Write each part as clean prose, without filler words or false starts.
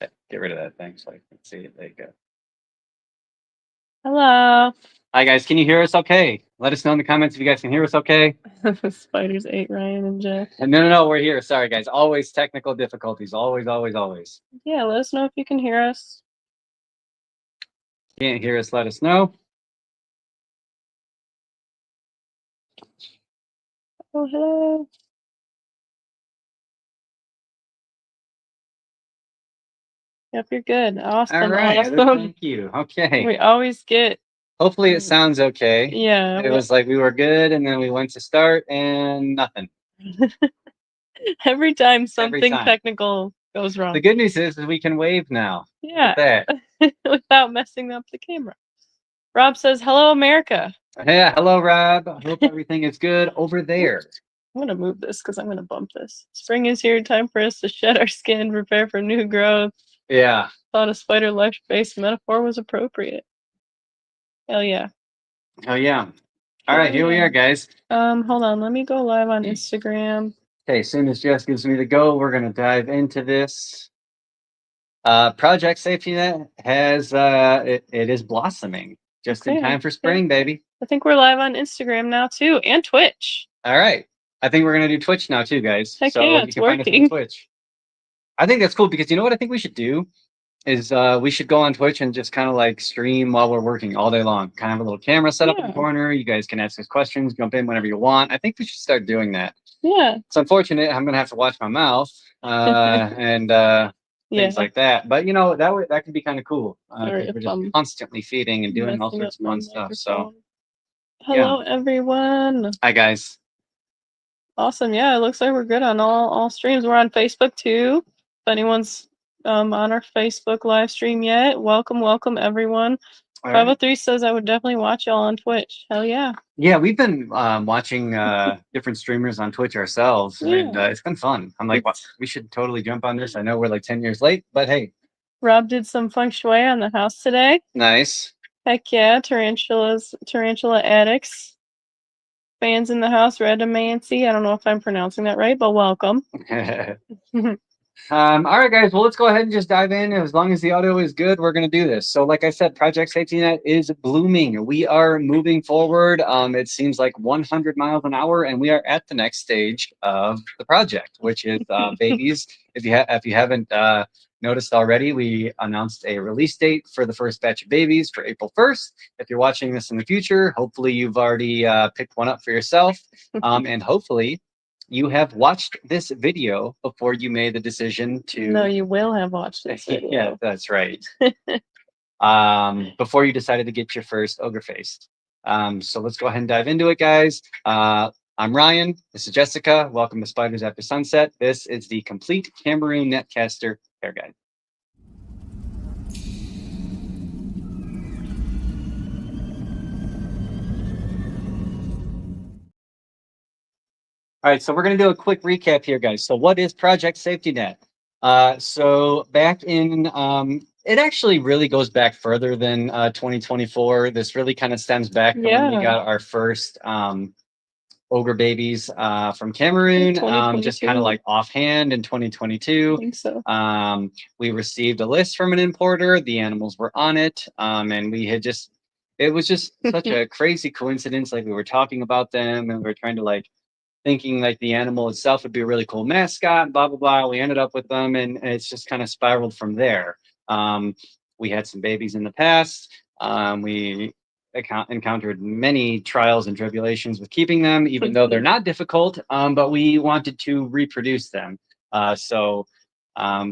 Get rid of that thing so I can see it. There you go. Hello. Hi guys, can you hear us okay? Let us know in the comments if you guys can hear us okay. The spiders ate Ryan and Jeff. No, we're here. Sorry guys. Always technical difficulties. Always. Yeah, let us know if you can hear us. Can't hear us, let us know. Oh, hello. Yep, you're good. Awesome. All right. Awesome. Thank you. Okay. We always get. Hopefully it sounds okay. Yeah. It was like we were good and then we went to start and nothing. Every time something time. technical goes wrong. The good news is we can wave now. Yeah. Look at that. Without messing up the camera. Rob says, hello, America. Yeah, hello, Rob. I hope everything is good over there. I'm going to move this because I'm going to bump this. Spring is here. Time for us to shed our skin, prepare for new growth. Yeah. Thought a spider life-based metaphor was appropriate. Hell yeah. Oh, yeah. All right, here we are, guys. Hold on. Let me go live on Instagram. Okay, as soon as Jess gives me the go, we're going to dive into this. Project Safety Net has, it is blossoming just in time for spring, baby. I think we're live on Instagram now, too, and Twitch. All right. I think we're going to do Twitch now, too, guys. Heck so yeah, you it's can find us working. on Twitch. I think that's cool because you know what I think we should do is we should go on Twitch and just kind of like stream while we're working all day long. Kind of have a little camera set up in the corner. You guys can ask us questions, jump in whenever you want. I think we should start doing that. Yeah. It's unfortunate. I'm going to have to watch my mouth and things like that. But, you know, that could be kind of cool. We're just constantly feeding and doing all sorts of fun stuff. So, hello, everyone. Hi, guys. Awesome. Yeah, it looks like we're good on all streams. We're on Facebook, too. If anyone's on our Facebook live stream yet, welcome, everyone. 503 says I would definitely watch y'all on Twitch. Hell yeah. Yeah, we've been watching different streamers on Twitch ourselves, and it's been fun. I'm like, we should totally jump on this. I know we're like 10 years late, but hey. Rob did some feng shui on the house today. Nice. Heck yeah, tarantula addicts. Fans in the house, Redomancy. I don't know if I'm pronouncing that right, but welcome. All right, guys. Well, let's go ahead and just dive in. As long as the audio is good, we're going to do this. So, like I said, Project Safety Net is blooming. We are moving forward. It seems like 100 miles an hour, and we are at the next stage of the project, which is babies. If you haven't noticed already, we announced a release date for the first batch of babies for April 1st. If you're watching this in the future, hopefully you've already picked one up for yourself, and hopefully you have watched this video before you made the decision to. No, you will have watched this video. Yeah, that's right. Before you decided to get your first ogre-faced. So let's go ahead and dive into it, guys. I'm Ryan. This is Jessica. Welcome to Spiders After Sunset. This is the complete Cameroon Netcaster Hair Guide. All right, so we're going to do a quick recap here, guys. So what is Project Safety Net? So back in, it actually really goes back further than 2024. This really kind of stems back from when we got our first ogre babies from Cameroon, just kind of like offhand in 2022. I think so. We received a list from an importer. The animals were on it, and we had just, it was just such a crazy coincidence. Like we were talking about them and we were trying to like, thinking like the animal itself would be a really cool mascot, blah, blah, blah. We ended up with them and it's just kind of spiraled from there. We had some babies in the past. We encountered many trials and tribulations with keeping them, even though they're not difficult, but we wanted to reproduce them. So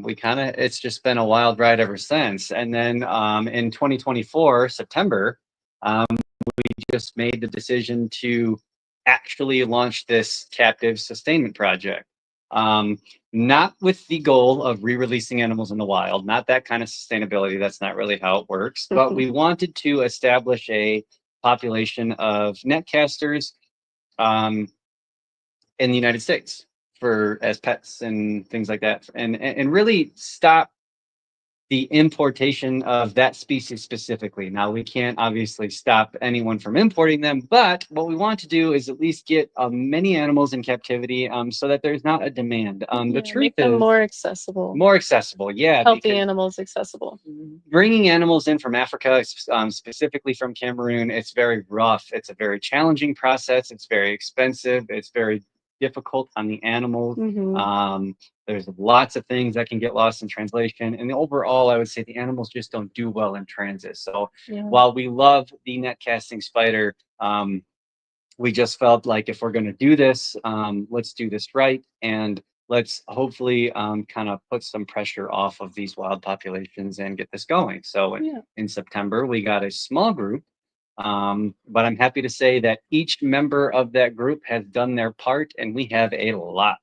we kind of, it's just been a wild ride ever since. And then in 2024, September, we just made the decision to actually launch this captive sustainment project. Not with the goal of re-releasing animals in the wild, not that kind of sustainability. That's not really how it works. But we wanted to establish a population of netcasters in the United States for as pets and things like that, and really stop the importation of that species specifically. Now, we can't obviously stop anyone from importing them, but what we want to do is at least get many animals in captivity so that there's not a demand. The truth make them more accessible. More accessible, yeah. Healthy animals accessible. Bringing animals in from Africa, specifically from Cameroon, it's very rough. It's a very challenging process. It's very expensive. It's very difficult on the animals. There's lots of things that can get lost in translation. And overall, I would say the animals just don't do well in transit. So while we love the net casting spider, we just felt like if we're going to do this, let's do this right. And let's hopefully kind of put some pressure off of these wild populations and get this going. So in September, we got a small group. But I'm happy to say that each member of that group has done their part, and we have a lot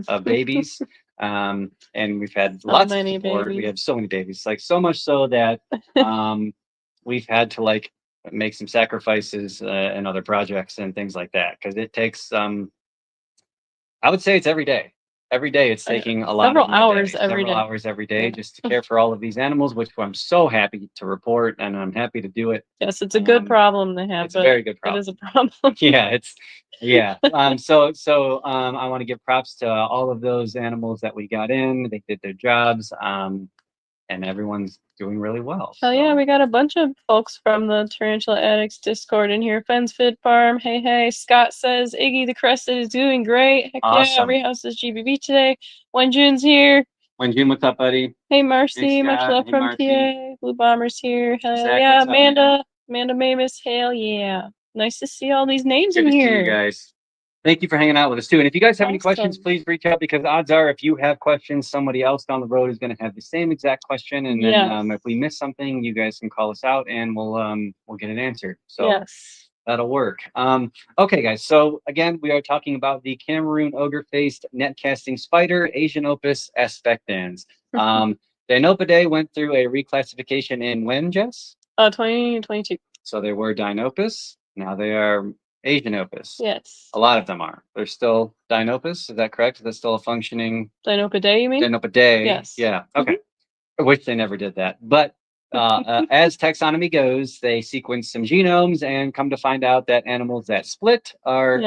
of babies. And we've had lots of support. We have so many babies, like so much so that we've had to like make some sacrifices in other projects and things like that, because it takes I would say it's every day. Every day it's taking a lot several of hours day, every several day. hours every day just to care for all of these animals, which I'm so happy to report, and I'm happy to do it. Yes, it's a good problem to have. It's a very good problem. It is a problem. Yeah. So I want to give props to all of those animals that we got in. They did their jobs, and everyone's doing really well. Oh yeah, we got a bunch of folks from the Tarantula Addicts Discord in here. Fensfit Farm, hey. Scott says Iggy the Crested is doing great. Heck awesome. Yeah, Rehouse is GBB today. Wenjun's here. Wenjun, what's up, buddy? Hey Marcy, much love from PA. Blue Bomber's here. Hell yeah, Amanda Mamus, hell yeah. Nice to see all these names in here. Good to see you guys. Thank you for hanging out with us too. And if you guys have any questions, please reach out, because odds are if you have questions, somebody else down the road is going to have the same exact question. And then if we miss something, you guys can call us out and we'll get it answered. So that'll work. Okay, guys. So again, we are talking about the Cameroon ogre-faced net casting spider, Asian Opus aspectans. The Dinopidae went through a reclassification in when, Jess? 2022. So they were Dinopus. Now they are Asian Opus. Yes. A lot of them are. They're still Dinopus. Is that correct? Is that still a functioning? Dinopidae, you mean? Dinopidae. Yes. Yeah. Okay. I wish they never did that. But as taxonomy goes, they sequence some genomes and come to find out that animals that split are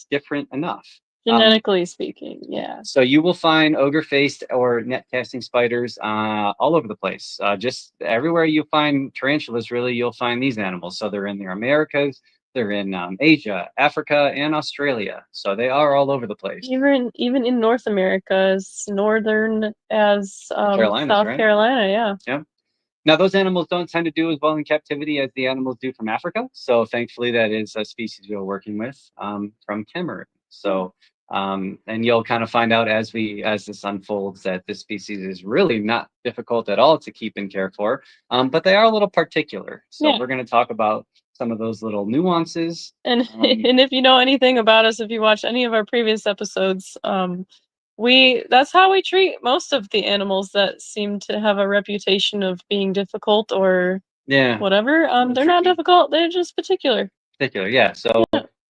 different enough. Genetically speaking, yeah. So you will find ogre-faced or net casting spiders all over the place. Just everywhere you find tarantulas, really, you'll find these animals. So they're in the Americas. They're in Asia, Africa, and Australia. So they are all over the place. Even in North America, as northern as South Carolina, yeah. Now, those animals don't tend to do as well in captivity as the animals do from Africa. So thankfully, that is a species we're working with from Cameroon. So, and you'll kind of find out as this unfolds that this species is really not difficult at all to keep and care for, but they are a little particular. So we're going to talk about some of those little nuances. And and if you know anything about us, if you watch any of our previous episodes, that's how we treat most of the animals that seem to have a reputation of being difficult or whatever. They're not difficult, they're just particular. Yeah. So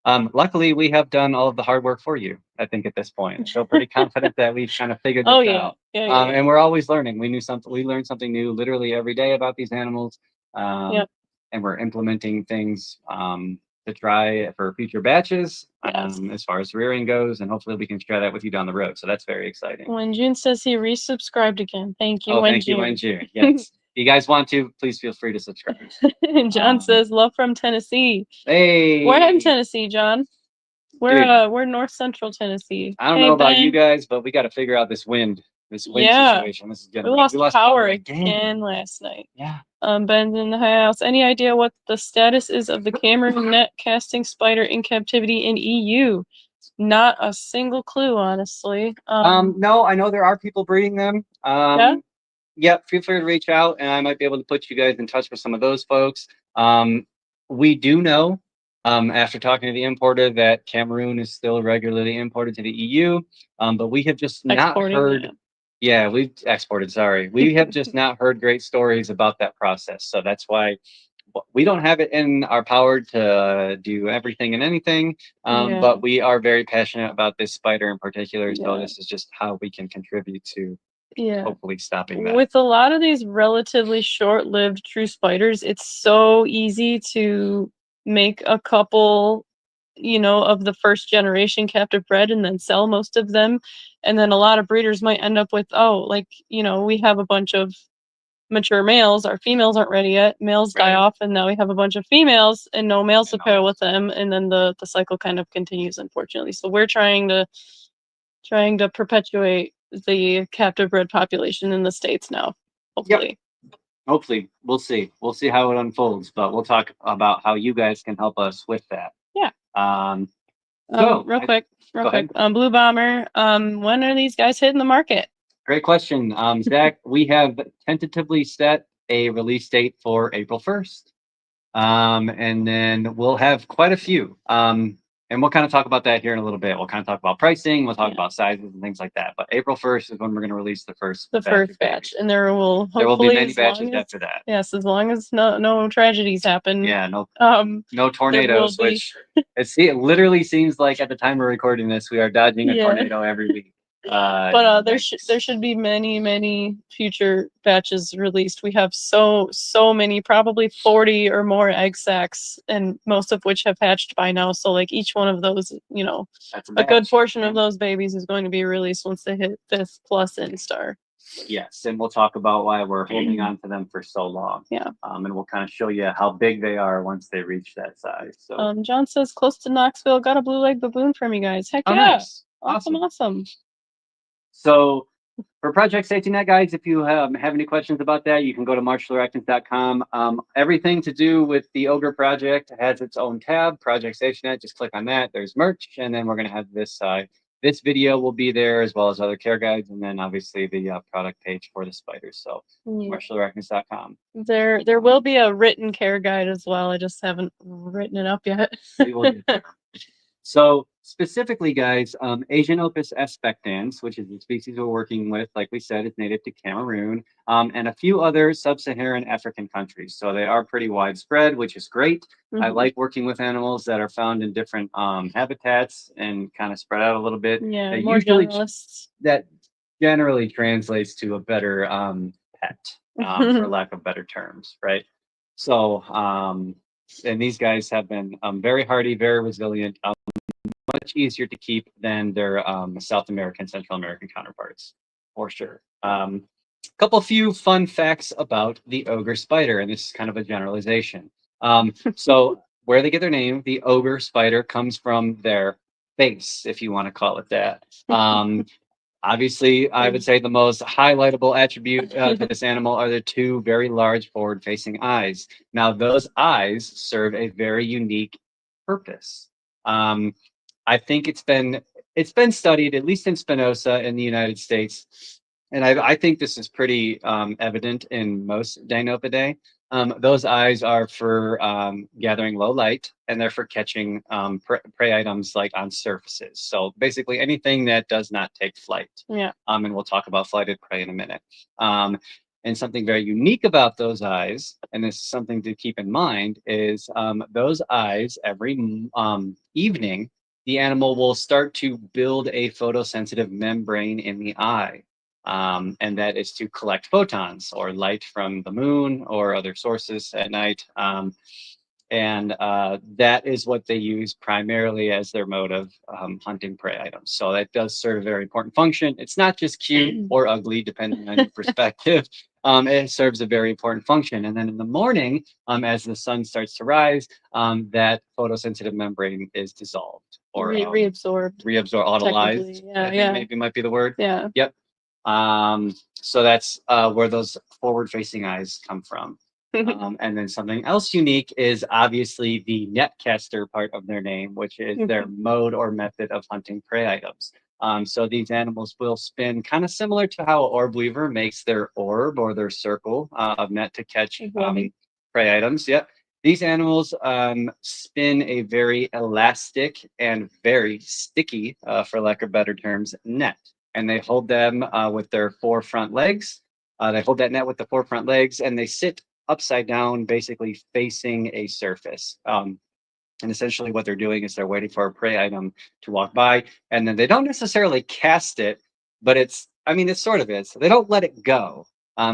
luckily we have done all of the hard work for you, I think, at this point. So pretty confident that we've kind of figured this out. And we're always learning. We learn something new literally every day about these animals. And we're implementing things to try for future batches as far as rearing goes, and hopefully we can share that with you down the road. So that's very exciting. Wenjun says he resubscribed again. Thank you, Wenjun. Thank you, Wenjun. Yes. If you guys want to, please feel free to subscribe. And John says, love from Tennessee. Hey. We're in Tennessee, John. We're north central Tennessee. I don't know about you guys, but we got to figure out this wind situation. This is we lost power again last night. Yeah. Ben's in the house. Any idea what the status is of the Cameroon net casting spider in captivity in EU? Not a single clue, honestly. No, I know there are people breeding them. Feel free to reach out, and I might be able to put you guys in touch with some of those folks. We do know, after talking to the importer, that Cameroon is still regularly imported to the EU, but we have just not heard. Yeah, we've exported. Sorry, we have just not heard great stories about that process. So that's why we don't have it in our power to do everything and anything. But we are very passionate about this spider in particular. So this is just how we can contribute to hopefully stopping that. With a lot of these relatively short-lived true spiders, it's so easy to make a couple, of the first generation captive bred and then sell most of them. And then a lot of breeders might end up with, we have a bunch of mature males, our females aren't ready yet, males die off, and now we have a bunch of females and no males to pair with them, and then the cycle kind of continues, unfortunately. So we're trying to perpetuate the captive bred population in the States now, hopefully. Hopefully. We'll see how it unfolds, but we'll talk about how you guys can help us with that. Real quick, Blue Bomber, when are these guys hitting the market? Great question. Zach, we have tentatively set a release date for April 1st. And then we'll have quite a few. And we'll kind of talk about that here in a little bit. We'll kind of talk about pricing. We'll talk about sizes and things like that. But April 1st is when we're going to release the first batch. And there will be many batches after that. Yes, as long as no tragedies happen. Yeah, no tornadoes, which it literally seems like at the time we're recording this, we are dodging a tornado every week. But there should be many future batches released. We have so many, probably 40 or more egg sacs, and most of which have hatched by now. So like each one of those, a good portion of those babies is going to be released once they hit 5th plus instar. Yes, and we'll talk about why we're holding on to them for so long. And we'll kind of show you how big they are once they reach that size. So John says close to Knoxville, got a blue leg baboon from you guys. Heck yeah. Nice. Awesome. So for Project Safety Net, guys, if you have any questions about that, you can go to marshallarachnids.com. Everything to do with the Ogre project has its own tab, Project Safety Net. Just click on that. There's merch, and then we're going to have this video will be there, as well as other care guides, and then obviously the product page for the spiders. So marshallarachnids.com. There will be a written care guide as well. I just haven't written it up yet. We will get there. So specifically, guys, Asian Opus expectans, which is the species we're working with, like we said, is native to Cameroon, and a few other sub-Saharan African countries. So they are pretty widespread, which is great. I like working with animals that are found in different habitats and kind of spread out a little bit. Yeah, more generalists. That generally translates to a better pet, for lack of better terms, right? So, and these guys have been very hardy, very resilient, much easier to keep than their South American, Central American counterparts, for sure. Few fun facts about the ogre spider, and this is kind of a generalization. So where they get their name, the ogre spider comes from their face, if you want to call it that. Obviously, I would say the most highlightable attribute to this animal are the two very large forward-facing eyes. Now, those eyes serve a very unique purpose. I think it's been studied, at least in Spinoza in the United States, and I think this is pretty evident in most Dinopidae. Those eyes are for gathering low light, and they're for catching prey items like on surfaces. So basically anything that does not take flight. And we'll talk about flighted prey in a minute. And something very unique about those eyes, and this is something to keep in mind, is those eyes every evening, the animal will start to build a photosensitive membrane in the eye. And that is to collect photons or light from the moon or other sources at night. And that is what they use primarily as their mode of hunting prey items. So that does serve a very important function. It's not just cute or ugly, depending on your perspective. It serves a very important function. And then in the morning, as the sun starts to rise, that photosensitive membrane is dissolved or reabsorbed, autolyzed. Maybe might be the word. Yep. So that's where those forward-facing eyes come from. And then something else unique is obviously the netcaster part of their name, which is their mode or method of hunting prey items. So these animals will spin kind of similar to how an orb weaver makes their orb or their circle of net to catch prey items. Yep. These animals spin a very elastic and very sticky, for lack of better terms, net. And they hold them with their 4 front legs. They hold that net with the 4 front legs, and they sit upside down, basically facing a surface. And essentially what they're doing is they're waiting for a prey item to walk by, and then they don't necessarily cast it, but it's I mean, it sort of is. They don't let it go.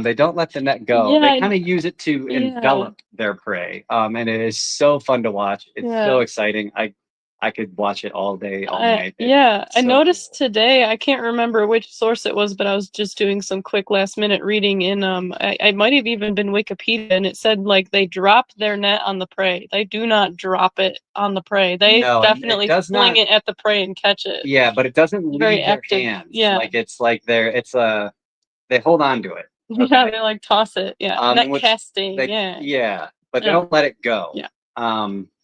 They don't let the net go. Yeah, They kind of use it to envelop their prey. And it is so fun to watch. It's so exciting. I could watch it all day, all night. I noticed today, I can't remember which source it was, but I was just doing some quick last minute reading in I might have even been Wikipedia, and it said like they drop their net on the prey. They do not drop it on the prey. They definitely fling it at the prey and catch it. Yeah, but it doesn't leave their hands. Yeah. Like it's like they hold on to it. Okay. Yeah, they like toss it. Yeah. Net casting. Yeah, but they don't let it go. Yeah.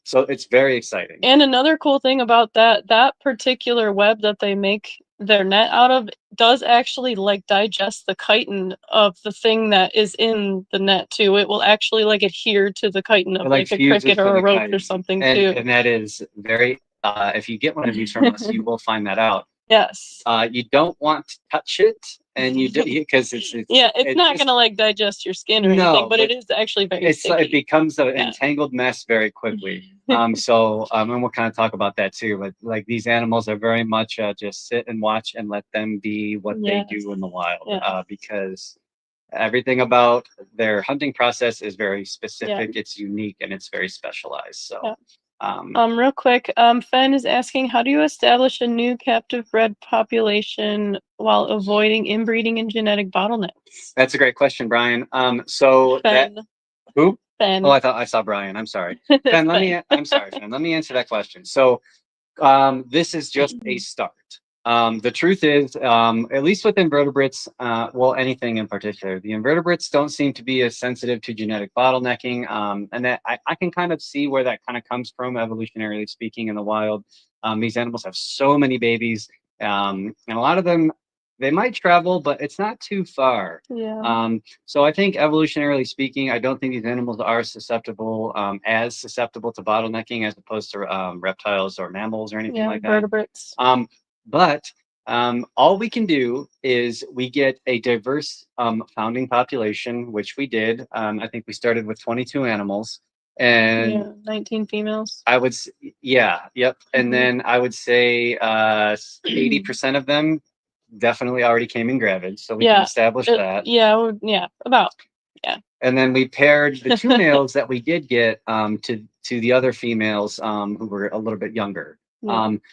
So it's very exciting. And another cool thing about that particular web that they make their net out of does actually like digest the chitin of the thing that is in the net too. It will actually like adhere to the chitin of like a cricket or a roach or something too. And that is very if you get one of these from us, you will find that out. Yes. You don't want to touch it, and you do because it's not gonna like digest your skin or anything, but it is actually very sticky. It becomes an entangled mess very quickly. And we'll kind of talk about that too. But like these animals are very much just sit and watch and let them be what they do in the wild, because everything about their hunting process is very specific. It's unique and it's very specialized. So. Real quick, Fen is asking, how do you establish a new captive bred population while avoiding inbreeding and genetic bottlenecks? That's a great question, Brian. So Fen. Who? Fen. Oh, I thought I saw Brian. I'm sorry. Fen, I'm sorry, Fen. Let me answer that question. So this is just a start. The truth is, at least with invertebrates, well, anything in particular, the invertebrates don't seem to be as sensitive to genetic bottlenecking. And that I can kind of see where that kind of comes from, evolutionarily speaking, in the wild. These animals have so many babies, and a lot of them, they might travel, but it's not too far. Yeah. So I think evolutionarily speaking, I don't think these animals are susceptible, as susceptible to bottlenecking as opposed to reptiles or mammals or anything like that. Vertebrates. But all we can do is we get a diverse founding population, which we did. I think we started with 22 animals. And 19 females. I would, yep. And then I would say 80% of them definitely already came in gravid, so we can establish that. About. And then we paired the two males that we did get to the other females who were a little bit younger.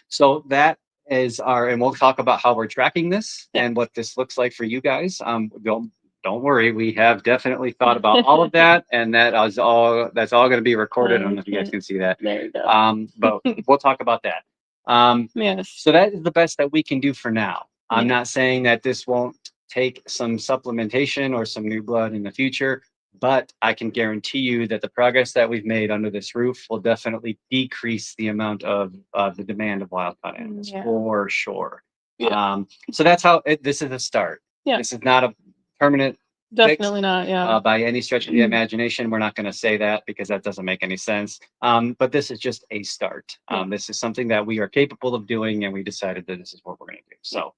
So that is and we'll talk about how we're tracking this and what this looks like for you guys. Don't worry, we have definitely thought about all of that, and that's all going to be recorded. I don't know if you guys can see that. There you go. But we'll talk about that. So that is the best that we can do for now. I'm not saying that this won't take some supplementation or some new blood in the future, but I can guarantee you that the progress that we've made under this roof will definitely decrease the amount of the demand of wild-caught animals for sure. So that's how this is a start. This is not a permanent Definitely not, by any stretch of the imagination. We're not going to say that because that doesn't make any sense. But this is just a start. This is something that we are capable of doing, and we decided that this is what we're going to do. So,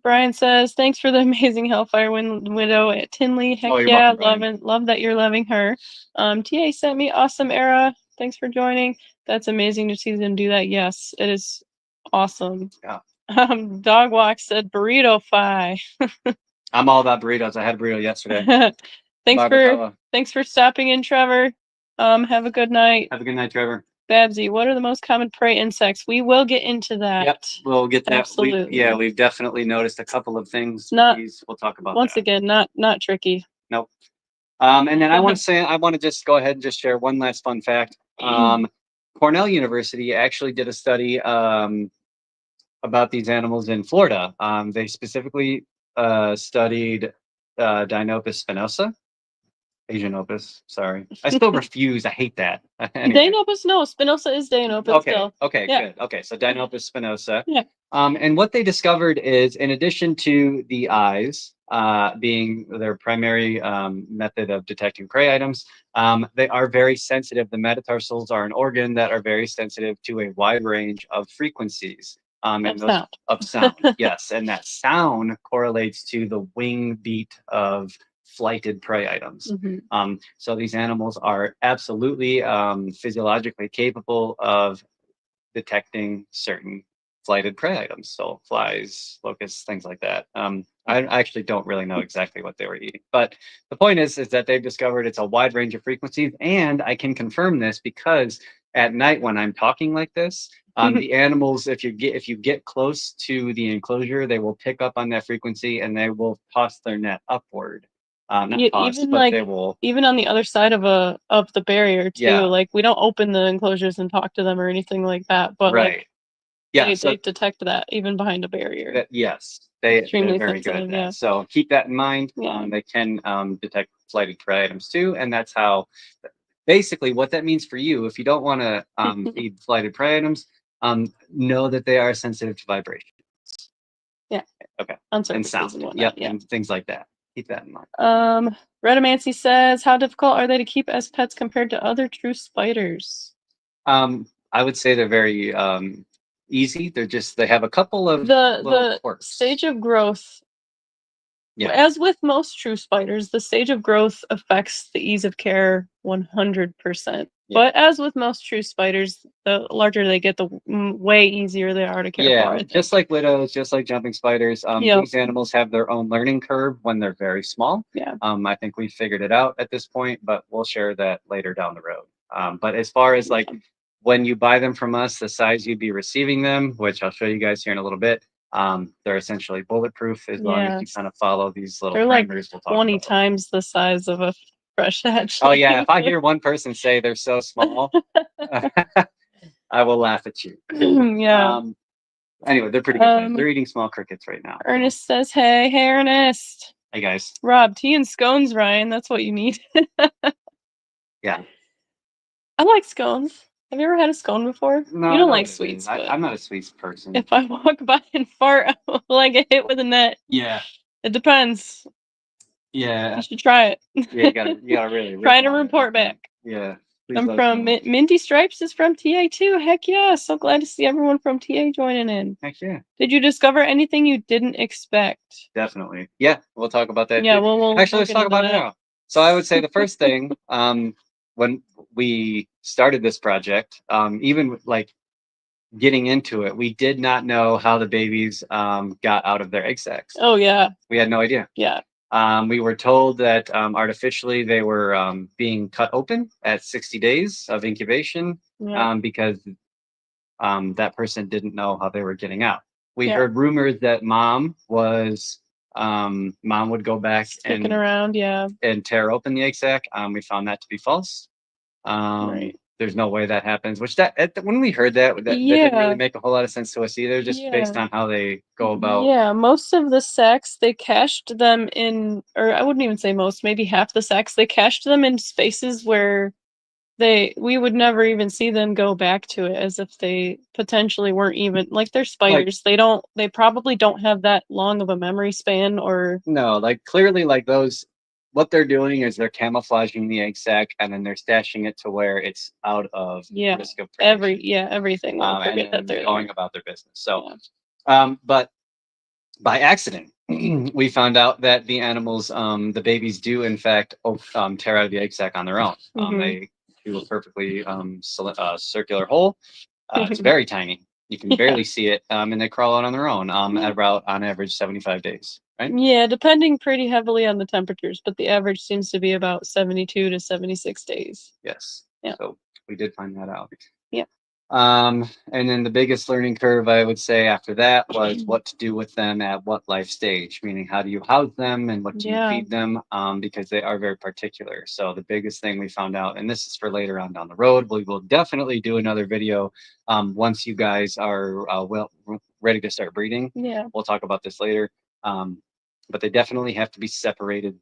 Brian says, thanks for the amazing Hellfire Widow at Tinley. Heck welcome, love that you're loving her. TA sent me awesome era. Thanks for joining. That's amazing to see them do that. Yes, it is awesome. Dog Walk said burrito fi. I'm all about burritos. I had a burrito yesterday. Thanks for stopping in, Trevor. Have a good night. Have a good night, Trevor. Babsy, what are the most common prey insects? We will get into that. Yep, we'll get that. Absolutely. We've definitely noticed a couple of things. We'll talk about once again, not tricky. Nope. And then I want to just go ahead and just share one last fun fact. Cornell University actually did a study about these animals in Florida. They specifically studied Dinopus spinosa. Asian opus, sorry. I still refuse. I hate that. Anyway. Dinopus, no. Spinosa is Dinopus still. Okay, good. Okay, so Dinopus spinosa. And what they discovered is, in addition to the eyes being their primary method of detecting prey items, they are very sensitive. The metatarsals are an organ that are very sensitive to a wide range of frequencies. Of sound. Yes, and that sound correlates to the wing beat of flighted prey items. So these animals are absolutely physiologically capable of detecting certain flighted prey items, so flies, locusts, things like that. I actually don't really know exactly what they were eating, but the point is that they've discovered it's a wide range of frequencies, and I can confirm this because at night when I'm talking like this, the animals, if you get close to the enclosure, they will pick up on that frequency and they will toss their net upward. Not toss, even but like they will. even on the other side of the barrier too. Yeah. Like we don't open the enclosures and talk to them or anything like that. But Right. like Yeah. they detect that even behind a barrier. Yes, they're Extremely very good at sensitive, that. yeah. So keep that in mind. Yeah. They can detect flighted prey items too, and that's how. Basically, what that means for you, if you don't want to feed flighted prey items, know that they are sensitive to vibration. Yeah. Okay. On And surfaces sound. and whatnot. Yep. Yeah. And things like that. Keep that in mind. Redomancy says, how difficult are they to keep as pets compared to other true spiders? I would say they're very easy. They have a couple of The quirks. stage of growth. Yeah. As with most true spiders, the stage of growth affects the ease of care 100%. Yeah. But as with most true spiders, the larger they get, the way easier they are to care for. Just like widows, just like jumping spiders, these animals have their own learning curve when they're very small. Yeah. I think we figured it out at this point, but we'll share that later down the road. But as far as like when you buy them from us, the size you'd be receiving them, which I'll show you guys here in a little bit, they're essentially bulletproof as long as you kind of follow these little parameters. Like 20 times the size of a fresh hatchling. Oh yeah, if I hear one person say they're so small, I will laugh at you. Yeah. Anyway, they're pretty good. They're eating small crickets right now. Ernest says, hey Ernest. Hey guys. Rob, tea and scones, Ryan. That's what you need. Yeah. I like scones. Have you ever had a scone before? No, you don't like sweets. I'm not a sweets person. If I walk by and fart, will I get hit with a net? Yeah. It depends. Yeah. You should try it. Yeah, you gotta really try to report back. Yeah. I'm from Minty Stripes is from TA too. Heck yeah. So glad to see everyone from TA joining in. Heck yeah. Did you discover anything you didn't expect? Definitely. Yeah, we'll talk about that. Yeah, we'll actually let's talk about it now. So I would say the first thing, when we started this project, even like getting into it, we did not know how the babies got out of their egg sacs. Oh yeah. We had no idea. Yeah. We were told that artificially they were being cut open at 60 days of incubation because that person didn't know how they were getting out. We heard rumors that mom would go back kicking around, and tear open the egg sac. We found that to be false. There's no way that happens. Which when we heard that didn't really make a whole lot of sense to us either, just based on how they go about. Yeah, most of the sacs they cached them in, or I wouldn't even say most, maybe half the sacs they cached them in spaces where we would never even see them go back to it, as if they potentially weren't even like they're spiders. They probably don't have that long of a memory span, or no, like clearly like those. What they're doing is they're camouflaging the egg sac and then they're stashing it to where it's out of risk of predation. Everything. And that they're going about their business. So, but by accident, we found out that the animals, the babies, do in fact tear out of the egg sac on their own. They do a perfectly circular hole. It's very tiny. You can barely see it, and they crawl out on their own at about on average 75 days. Right? Yeah, depending pretty heavily on the temperatures, but the average seems to be about 72 to 76 days. Yes. Yeah. So we did find that out. Yeah. And then the biggest learning curve I would say after that was what to do with them at what life stage, meaning how do you house them and what do you feed them, because they are very particular. So the biggest thing we found out, and this is for later on down the road, we will definitely do another video once you guys are ready to start breeding. Yeah. We'll talk about this later. But they definitely have to be separated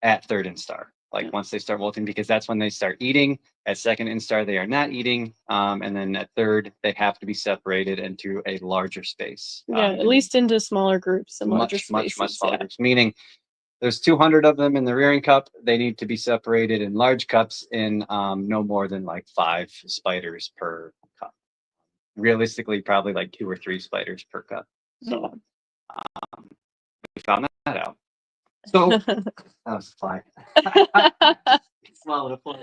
at third instar. Like once they start molting, because that's when they start eating. At second instar, they are not eating. And then at third, they have to be separated into a larger space. Yeah, at least into smaller groups and larger spaces. Much smaller groups, meaning there's 200 of them in the rearing cup. They need to be separated in large cups in no more than like 5 spiders per cup. Realistically, probably like 2 or 3 spiders per cup. So we found that out. So that was a fly. Swallowed a fly.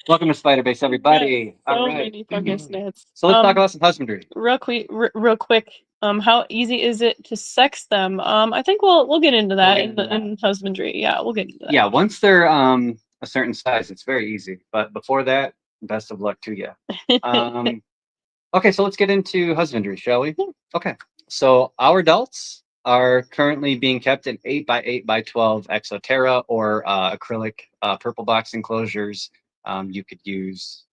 Welcome to Spider Base, everybody. So All right. many fungus gnats. So let's talk about some husbandry. Real quick. How easy is it to sex them? I think we'll get into that in husbandry. Yeah, we'll get into that. Yeah, once they're a certain size, it's very easy. But before that, best of luck to you. Okay, so let's get into husbandry, shall we? Yeah. Okay. So our adults are currently being kept in 8x8x12 Exoterra or acrylic purple box enclosures. You could use,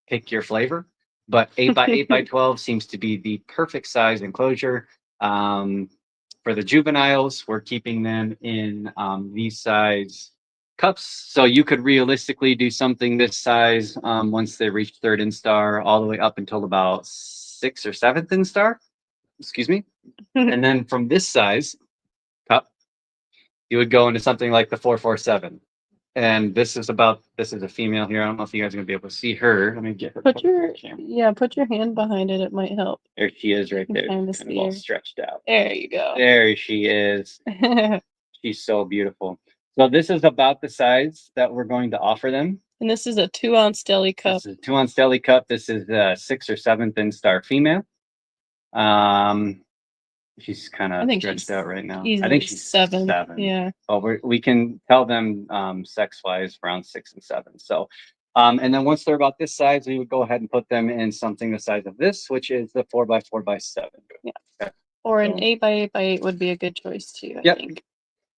pick your flavor, but 8x8x12 seems to be the perfect size enclosure. For the juveniles, we're keeping them in these size cups. So you could realistically do something this size once they reach third instar, all the way up until about sixth or seventh instar. Excuse me. And then from this size cup, you would go into something like the 447. And this is a female here. I don't know if you guys are gonna be able to see her. Let me get her. Put your hand behind it. It might help. There she is, right there, kind of all stretched out. There you go. There she is. She's so beautiful. So this is about the size that we're going to offer them. And this is a 2-ounce deli cup. This is a 2-ounce deli cup. This is a 6th or 7th instar female. She's kind of stretched out right now. I think she's 7. Yeah. Oh, we can tell them sex-wise around 6 and 7. So, and then once they're about this size, we would go ahead and put them in something the size of this, which is the 4x4x7. Yeah. Okay. Or an 8x8x8 would be a good choice too, I think.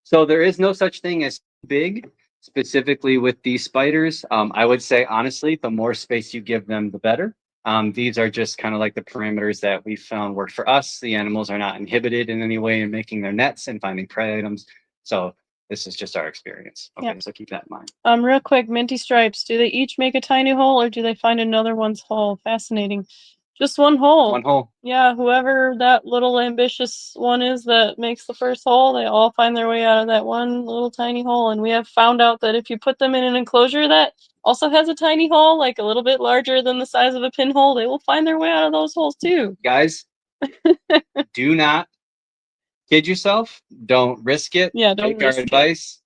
So there is no such thing as big, specifically with these spiders. I would say, honestly, the more space you give them, the better. These are just kind of like the parameters that we found work for us. The animals are not inhibited in any way in making their nets and finding prey items. So this is just our experience. Okay, so keep that in mind. Real quick, minty stripes. Do they each make a tiny hole, or do they find another one's hole? Fascinating. Just one hole. One hole. Yeah, whoever that little ambitious one is that makes the first hole, they all find their way out of that one little tiny hole. And we have found out that if you put them in an enclosure that also has a tiny hole, like a little bit larger than the size of a pinhole, they will find their way out of those holes too. Guys, do not kid yourself. Don't risk it. Yeah, don't take our advice.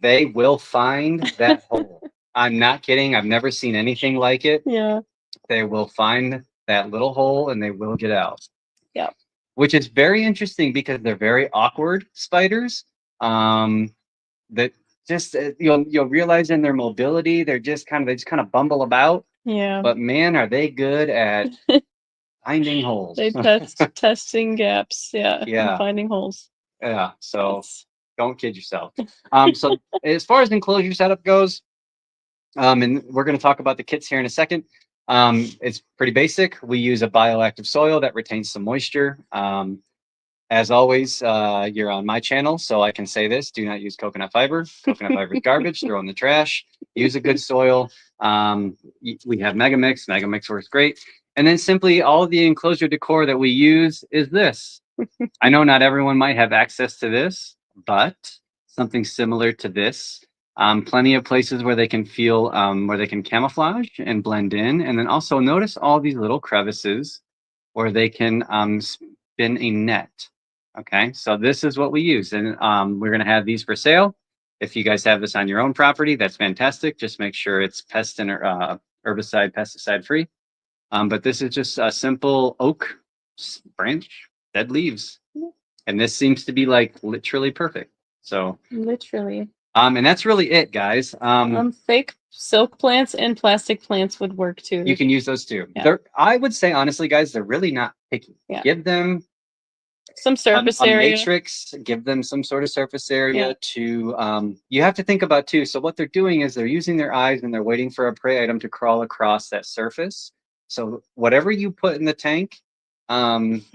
They will find that hole. I'm not kidding. I've never seen anything like it. Yeah. They will find that little hole and they will get out. Yeah. Which is very interesting because they're very awkward spiders. That just you'll realize in their mobility, they just kind of bumble about. Yeah. But man, are they good at finding holes. They testing gaps, yeah. And finding holes. Yeah. So don't kid yourself. So as far as enclosure setup goes, and we're going to talk about the kits here in a second. It's pretty basic. We use a bioactive soil that retains some moisture. As always, you're on my channel, so I can say this: do not use coconut fiber. Coconut fiber is garbage. Throw in the trash. Use a good soil. We have Megamix. Megamix works great. And then simply all of the enclosure decor that we use is this. I know not everyone might have access to this, but something similar to this. Plenty of places where they can feel, where they can camouflage and blend in. And then also notice all these little crevices where they can spin a net. Okay, so this is what we use. And we're going to have these for sale. If you guys have this on your own property, that's fantastic. Just make sure it's pest and herbicide, pesticide free. But this is just a simple oak branch, dead leaves. And this seems to be like literally perfect. So literally. And that's really it, guys. Fake silk plants and plastic plants would work too. You can use those too. Yeah. I would say honestly, guys, they're really not picky. Yeah. Give them some surface area. A matrix, give them some sort of surface area to you have to think about too. So what they're doing is they're using their eyes and they're waiting for a prey item to crawl across that surface. So whatever you put in the tank,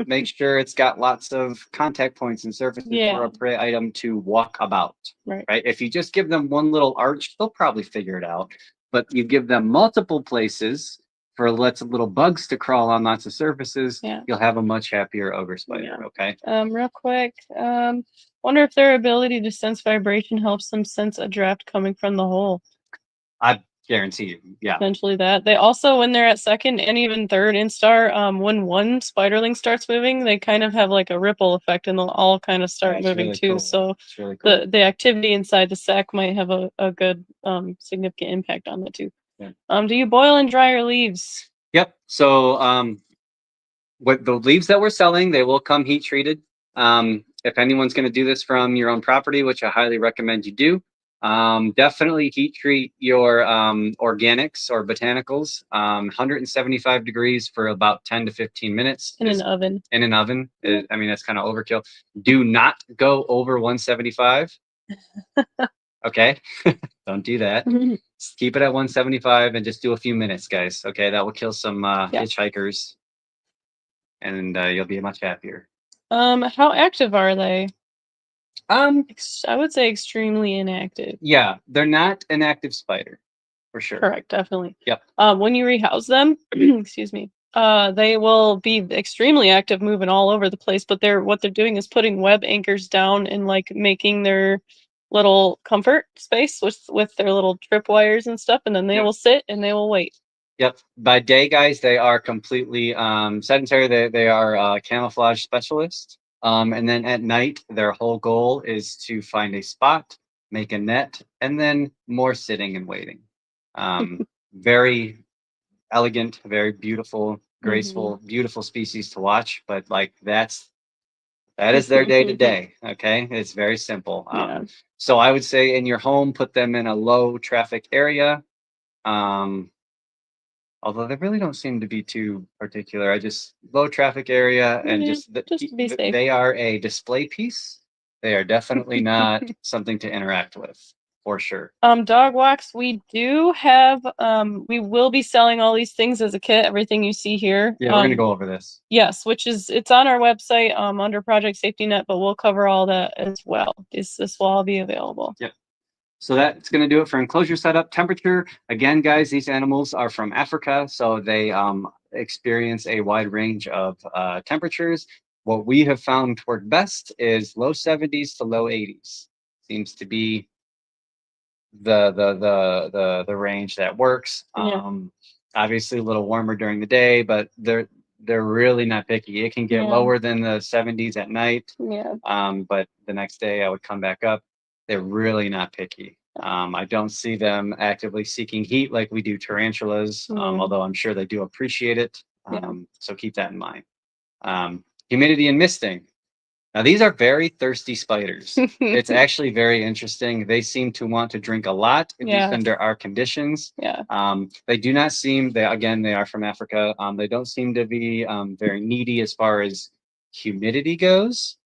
make sure it's got lots of contact points and surfaces for a prey item to walk about. Right. If you just give them one little arch, they'll probably figure it out. But you give them multiple places for lots of little bugs to crawl on lots of surfaces, you'll have a much happier ogre spider. Okay. Real quick, wonder if their ability to sense vibration helps them sense a draft coming from the hole. I guarantee you, yeah. Essentially that. They also, when they're at second and even third instar, when one spiderling starts moving, they kind of have like a ripple effect and they'll all kind of start moving really too. Cool. So really cool. The activity inside the sac might have a good significant impact on that too. Yeah. Do you boil and dry your leaves? Yep. So what the leaves that we're selling, they will come heat treated. If anyone's going to do this from your own property, which I highly recommend you do, definitely heat treat your organics or botanicals. 175 degrees for about 10 to 15 minutes. In an oven. In an oven. I mean, that's kind of overkill. Do not go over 175. Okay. Don't do that. Just keep it at 175 and just do a few minutes, guys. Okay. That will kill some hitchhikers, and you'll be much happier. How active are they? I would say extremely inactive. Yeah, they're not an active spider, for sure. Correct, definitely. Yep. When you rehouse them, excuse me, they will be extremely active, moving all over the place. But what they're doing is putting web anchors down and like making their little comfort space with their little trip wires and stuff, and then they will sit and they will wait. Yep. By day, guys, they are completely sedentary. They are camouflage specialists. And then at night, their whole goal is to find a spot, make a net, and then more sitting and waiting. Very elegant, very beautiful, graceful, beautiful species to watch. But like that is their day to day. Okay, it's very simple. So I would say in your home, put them in a low traffic area. Although they really don't seem to be too particular. I just low traffic area and just to be safe. They are a display piece. They are definitely not something to interact with, for sure. Dog walks, we do have, we will be selling all these things as a kit, everything you see here. Yeah, we're gonna go over this. Yes, it's on our website under Project Safety Net, but we'll cover all that as well. This will all be available. Yep. So that's going to do it for enclosure setup. Temperature, again, guys, these animals are from Africa, so they experience a wide range of temperatures. What we have found to work best is low 70s to low 80s. Seems to be the range that works. Obviously, a little warmer during the day, but they're really not picky. It can get lower than the 70s at night. But the next day, I would come back up. They're really not picky. I don't see them actively seeking heat like we do tarantulas, although I'm sure they do appreciate it. So keep that in mind. Humidity and misting. Now, these are very thirsty spiders. It's actually very interesting. They seem to want to drink a lot, at least under our conditions. They do not seem, they are from Africa. They don't seem to be very needy as far as humidity goes.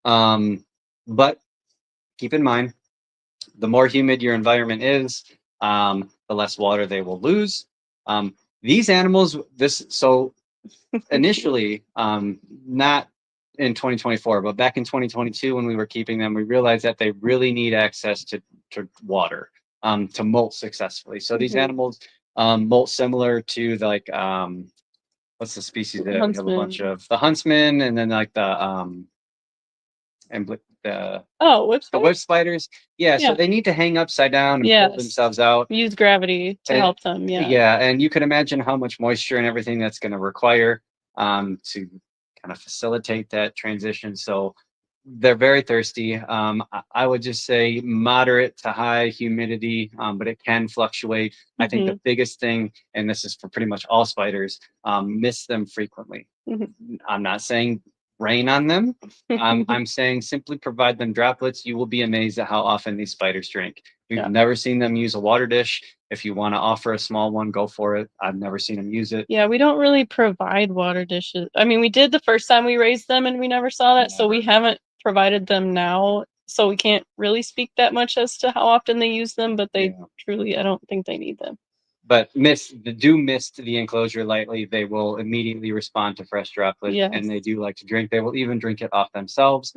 But keep in mind, the more humid your environment is, the less water they will lose. These animals, initially, not in 2024, but back in 2022, when we were keeping them, we realized that they really need access to water to molt successfully. So these animals molt similar to what's the species that we have a bunch of? The huntsman, and then like the whip spiders. So they need to hang upside down and pull themselves out. Use gravity to help them. And you can imagine how much moisture and everything that's going to require to kind of facilitate that transition. So they're very thirsty. I would just say moderate to high humidity, but it can fluctuate. I think the biggest thing, and this is for pretty much all spiders, miss them frequently. I'm not saying rain on them. I'm saying simply provide them droplets. You will be amazed at how often these spiders drink. We've never seen them use a water dish. If you want to offer a small one, go for it. I've never seen them use it. Yeah, we don't really provide water dishes. I mean, we did the first time we raised them and we never saw that. So we haven't provided them now. So we can't really speak that much as to how often they use them, but they truly, I don't think they need them. But do mist the enclosure lightly. They will immediately respond to fresh droplets, and they do like to drink. They will even drink it off themselves.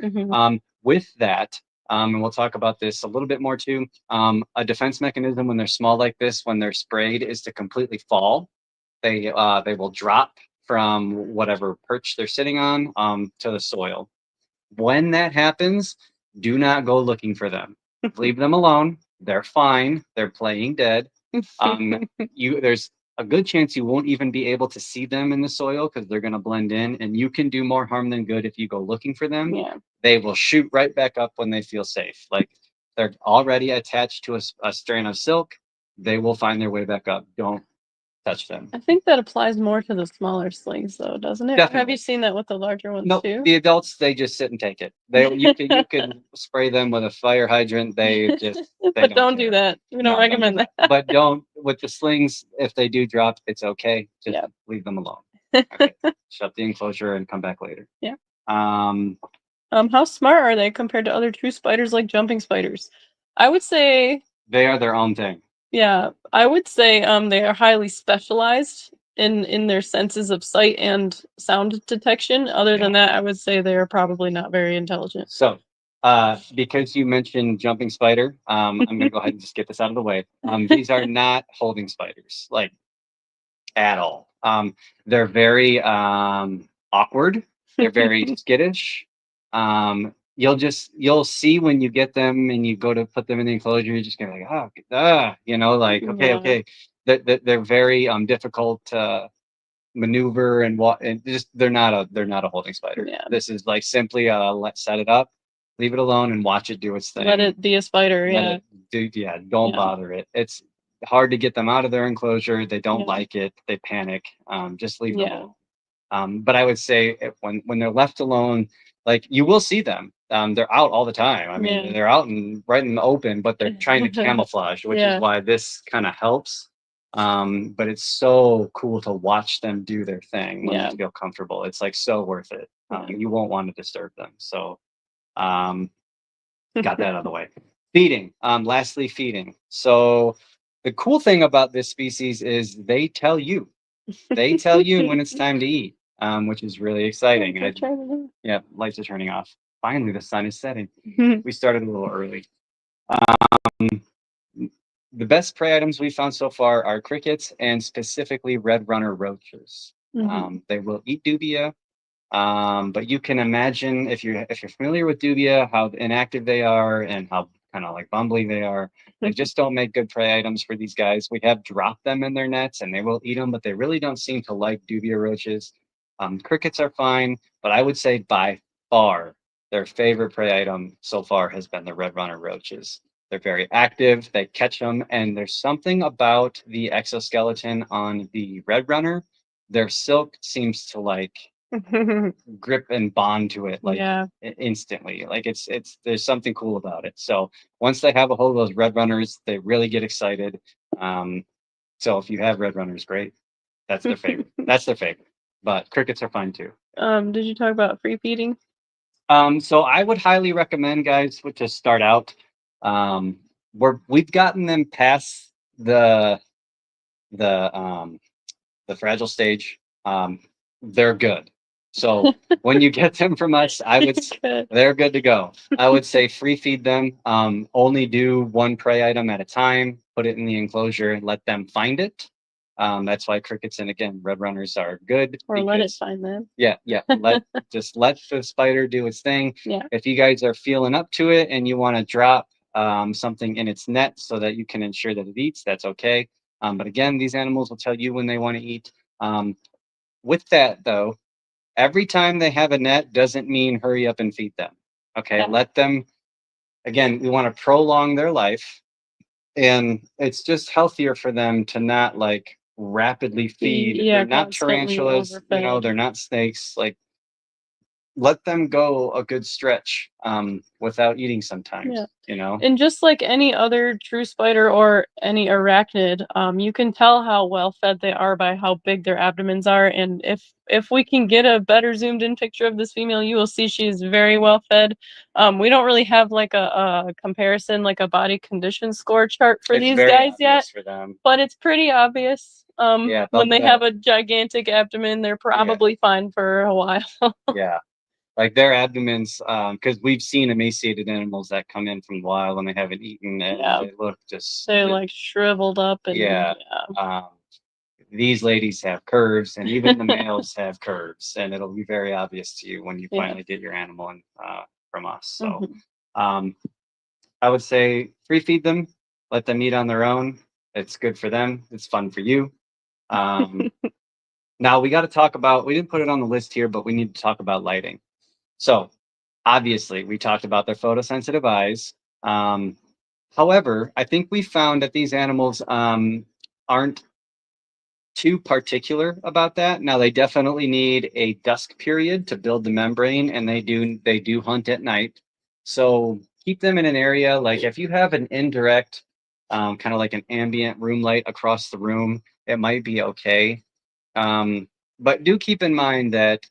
With that, and we'll talk about this a little bit more too, a defense mechanism when they're small like this, when they're sprayed, is to completely fall. They will drop from whatever perch they're sitting on to the soil. When that happens, do not go looking for them. Leave them alone. They're fine. They're playing dead. There's a good chance you won't even be able to see them in the soil because they're going to blend in, and you can do more harm than good if you go looking for them. They will shoot right back up when they feel safe. Like they're already attached to a strand of silk. they will find their way back up. Don't touch them. I think that applies more to the smaller slings, though, doesn't it? Definitely. Have you seen that with the larger ones No, too? the adults, they just sit and take it. You can spray them with a fire hydrant. They just but don't do that. We don't recommend that. But don't with the slings. If they do drop, it's okay. Just leave them alone. Okay. Shut the enclosure and come back later. Yeah. How smart are they compared to other true spiders like jumping spiders? I would say they are their own thing. Yeah, I would say they are highly specialized in their senses of sight and sound detection. Other than that, I would say they are probably not very intelligent. So, because you mentioned jumping spider, I'm going to go ahead and just get this out of the way. These are not holding spiders, like at all. They're very awkward. They're very skittish. You'll see when you get them and you go to put them in the enclosure, you're just gonna like, you know, like okay. They're very difficult to maneuver and what, and just they're not a holding spider. Yeah. This is like simply let's set it up, leave it alone, and watch it do its thing. Let it be a spider. Don't bother it. It's hard to get them out of their enclosure. They don't like it. They panic. Just leave them alone. But I would say when they're left alone, like you will see them. They're out all the time. I mean, they're out and right in the open, but they're trying to camouflage, which is why this kind of helps. But it's so cool to watch them do their thing when they feel comfortable. It's like so worth it. You won't want to disturb them. So, got that out of the way. Feeding. Lastly, feeding. So the cool thing about this species is they tell you. They tell you when it's time to eat, which is really exciting. Lights are turning off. Finally, the sun is setting. We started a little early. The best prey items we found so far are crickets and specifically red runner roaches. They will eat dubia, but you can imagine if you're familiar with dubia, how inactive they are and how kind of like bumbly they are. They just don't make good prey items for these guys. We have dropped them in their nets and they will eat them, but they really don't seem to like dubia roaches. Crickets are fine, but I would say by far their favorite prey item so far has been the red runner roaches. They're very active, they catch them, and there's something about the exoskeleton on the red runner. Their silk seems to like grip and bond to it like instantly. Like it's there's something cool about it. So once they have a hold of those red runners, they really get excited. So if you have red runners, great. That's their favorite. That's their favorite. But crickets are fine too. Did you talk about free feeding? So I would highly recommend guys to start out. We've gotten them past the fragile stage. They're good. So when you get them from us, they're good to go. I would say free feed them. Only do one prey item at a time. Put it in the enclosure and let them find it. That's why crickets and again red runners are good. Or let it find them. Yeah. Let the spider do its thing. Yeah. If you guys are feeling up to it and you want to drop something in its net so that you can ensure that it eats, that's okay. But again, these animals will tell you when they want to eat. With that though, every time they have a net doesn't mean hurry up and feed them. Okay, let them. Again, we want to prolong their life, and it's just healthier for them to not like rapidly feed. They're not tarantulas, they're not snakes. Like let them go a good stretch without eating sometimes. And just like any other true spider or any arachnid, you can tell how well fed they are by how big their abdomens are. And if we can get a better zoomed in picture of this female, you will see she's very well fed. We don't really have like a comparison, like a body condition score chart for these guys yet, but it's pretty obvious. When they have a gigantic abdomen, they're probably fine for a while. Like their abdomens, because we've seen emaciated animals that come in from the wild and they haven't eaten, and they look they're like shriveled up. And, these ladies have curves, and even the males have curves, and it'll be very obvious to you when you finally get your animal from us. So, I would say free feed them, let them eat on their own. It's good for them. It's fun for you. Now we got to talk about. We didn't put it on the list here, but we need to talk about lighting. So obviously we talked about their photosensitive eyes. However, I think we found that these animals aren't too particular about that. Now they definitely need a dusk period to build the membrane, and they do hunt at night. So keep them in an area like if you have an indirect, kind of like an ambient room light across the room, it might be okay. But do keep in mind that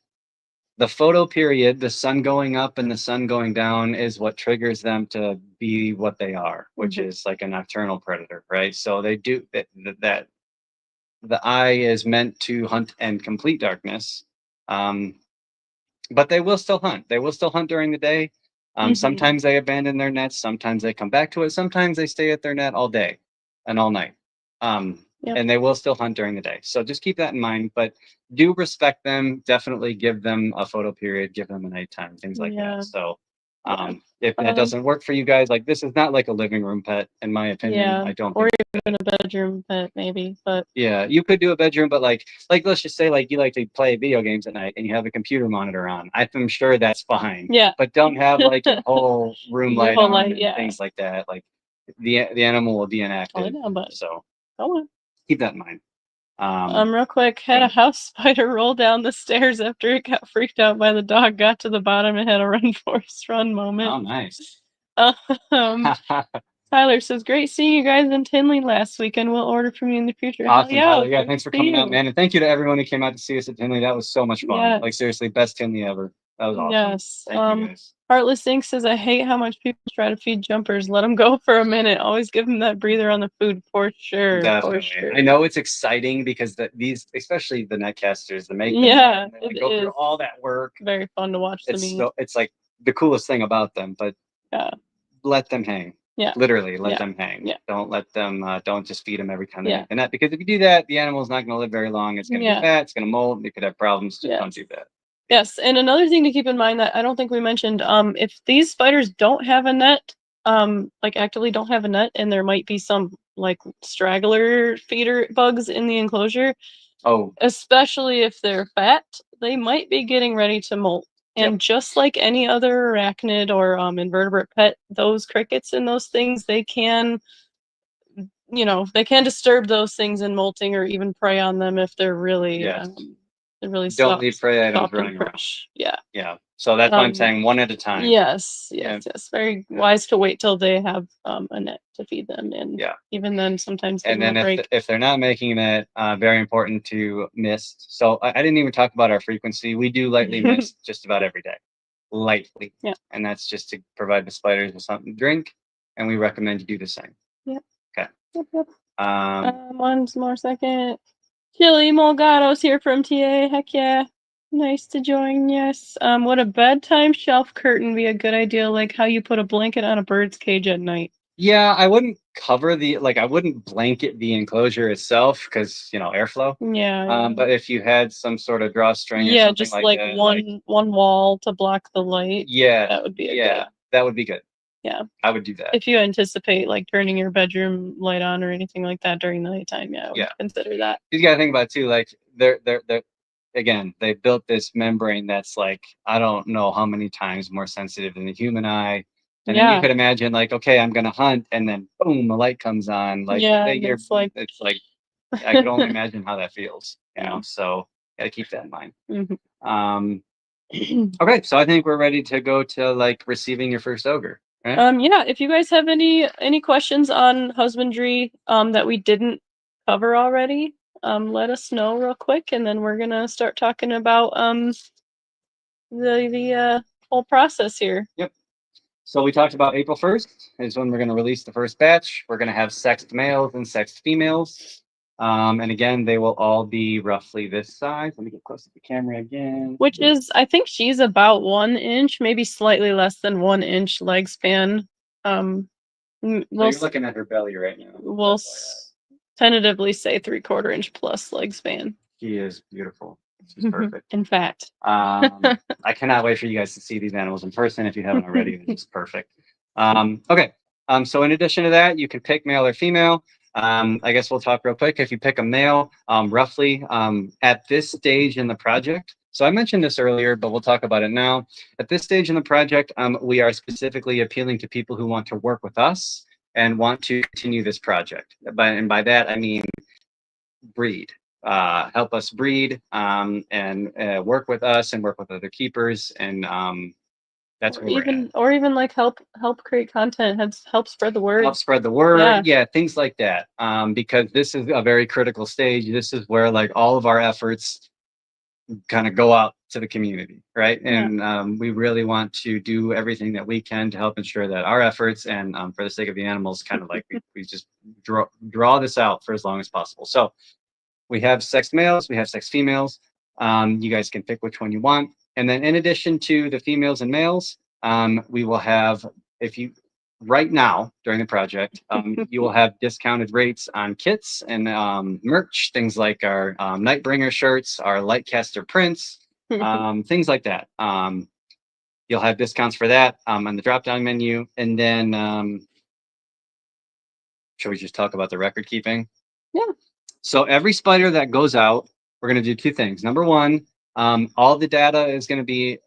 the photo period, the sun going up and the sun going down, is what triggers them to be what they are, which is like a nocturnal predator, right? So they do that the eye is meant to hunt in complete darkness, um, but they will still hunt. They will still hunt during the day. Sometimes they abandon their nets. Sometimes they come back to it. Sometimes they stay at their net all day and all night. And they will still hunt during the day. So just keep that in mind. But do respect them. Definitely give them a photo period. Give them a nighttime. Things like that. So if that doesn't work for you guys, like this is not like a living room pet, in my opinion. I don't. Or even a bedroom pet, maybe. But yeah, you could do a bedroom, but like let's just say like you like to play video games at night and you have a computer monitor on. I'm sure that's fine. Yeah. But don't have like a whole room light whole on light, and things like that. Like the animal will be inactive. So come on. keep that in mind. Real quick, had a house spider roll down the stairs after it got freaked out by the dog, got to the bottom and had a run Forrest run moment. Oh, nice. Tyler says, great seeing you guys in Tinley last weekend. We'll order from you in the future. Awesome, Tyler. Yeah, thanks for coming out, man. And thank you to everyone who came out to see us at Tinley. That was so much fun. Yes. Like, seriously, best Tinley ever. That was awesome. Yes. Thank you guys. Heartless Inc. says, I hate how much people try to feed jumpers. Let them go for a minute. Always give them that breather on the food, for sure. Definitely. For sure. I know it's exciting because these, especially the netcasters, the make them, they go through all that work. Very fun to watch them eat. It's like the coolest thing about them, but let them hang. Yeah. Literally, let them hang. Yeah. Don't let them, don't just feed them every time they make the net, because if you do that, the animal's not going to live very long. It's going to be fat, it's going to mold, they could have problems. Just don't do that. Yes, and another thing to keep in mind that I don't think we mentioned, if these spiders don't have a net, like actively don't have a net, and there might be some like straggler feeder bugs in the enclosure, especially if they're fat, they might be getting ready to molt. And just like any other arachnid or invertebrate pet, those crickets and those things, they can, they can disturb those things in molting or even prey on them if they're really don't leave prey items running around. Yeah. So that's why I'm saying one at a time. Yes. Very wise to wait till they have a net to feed them, and even then, sometimes. And then if they're not making it, very important to mist. So I didn't even talk about our frequency. We do lightly mist just about every day, lightly. Yeah. And that's just to provide the spiders with something to drink, and we recommend you do the same. Yep. Okay. Yep. One more second. Chili Mulgado's here from TA. Heck yeah. Nice to join, yes. Would a bedtime shelf curtain be a good idea, like how you put a blanket on a bird's cage at night? Yeah, I wouldn't cover I wouldn't blanket the enclosure itself because, airflow. Yeah. But if you had some sort of drawstring or something just like that, one wall to block the light. Yeah. That would be that would be good. Yeah. I would do that. If you anticipate like turning your bedroom light on or anything like that during the nighttime, I would consider that. You gotta think about it too, like they're again, they built this membrane that's like, I don't know how many times more sensitive than the human eye. And then you could imagine like, okay, I'm gonna hunt, and then boom, the light comes on. Like it's like I could only imagine how that feels, so gotta keep that in mind. Okay, so I think we're ready to go to like receiving your first ogre. Right? If you guys have any questions on husbandry that we didn't cover already, let us know real quick, and then we're gonna start talking about the whole process here. Yep. So we talked about April 1st is when we're going to release the first batch. We're going to have sexed males and sexed females. And again, they will all be roughly this size. Let me get close to the camera again. Which is, I think she's about 1 inch, maybe slightly less than 1 inch leg span. So you're looking at her belly right now. We'll tentatively say 3/4 inch plus leg span. She is beautiful. She's perfect. In fact. I cannot wait for you guys to see these animals in person if you haven't already. They're just perfect. Okay. So in addition to that, you can pick male or female. I guess we'll talk real quick. If you pick a male, roughly at this stage in the project, so I mentioned this earlier, but we'll talk about it now. At this stage in the project, we are specifically appealing to people who want to work with us and want to continue this project. And by that, I mean breed. Help us breed and work with us and work with other keepers. And that's where we're at. Or even like help create content, help spread the word. Help spread the word. Yeah, things like that. Because this is a very critical stage. This is where like all of our efforts kind of go out to the community, right? And we really want to do everything that we can to help ensure that our efforts and for the sake of the animals, kind of like we just draw this out for as long as possible. So we have sexed males, we have sexed females. You guys can pick which one you want. And then in addition to the females and males, we will have, if you, right now during the project, you will have discounted rates on kits and merch, things like our Nightbringer shirts, our Lightcaster prints, things like that. You'll have discounts for that on the drop-down menu. And then, should we just talk about the record keeping? Yeah. So every spider that goes out, we're going to do two things. Number one, all the data is going to be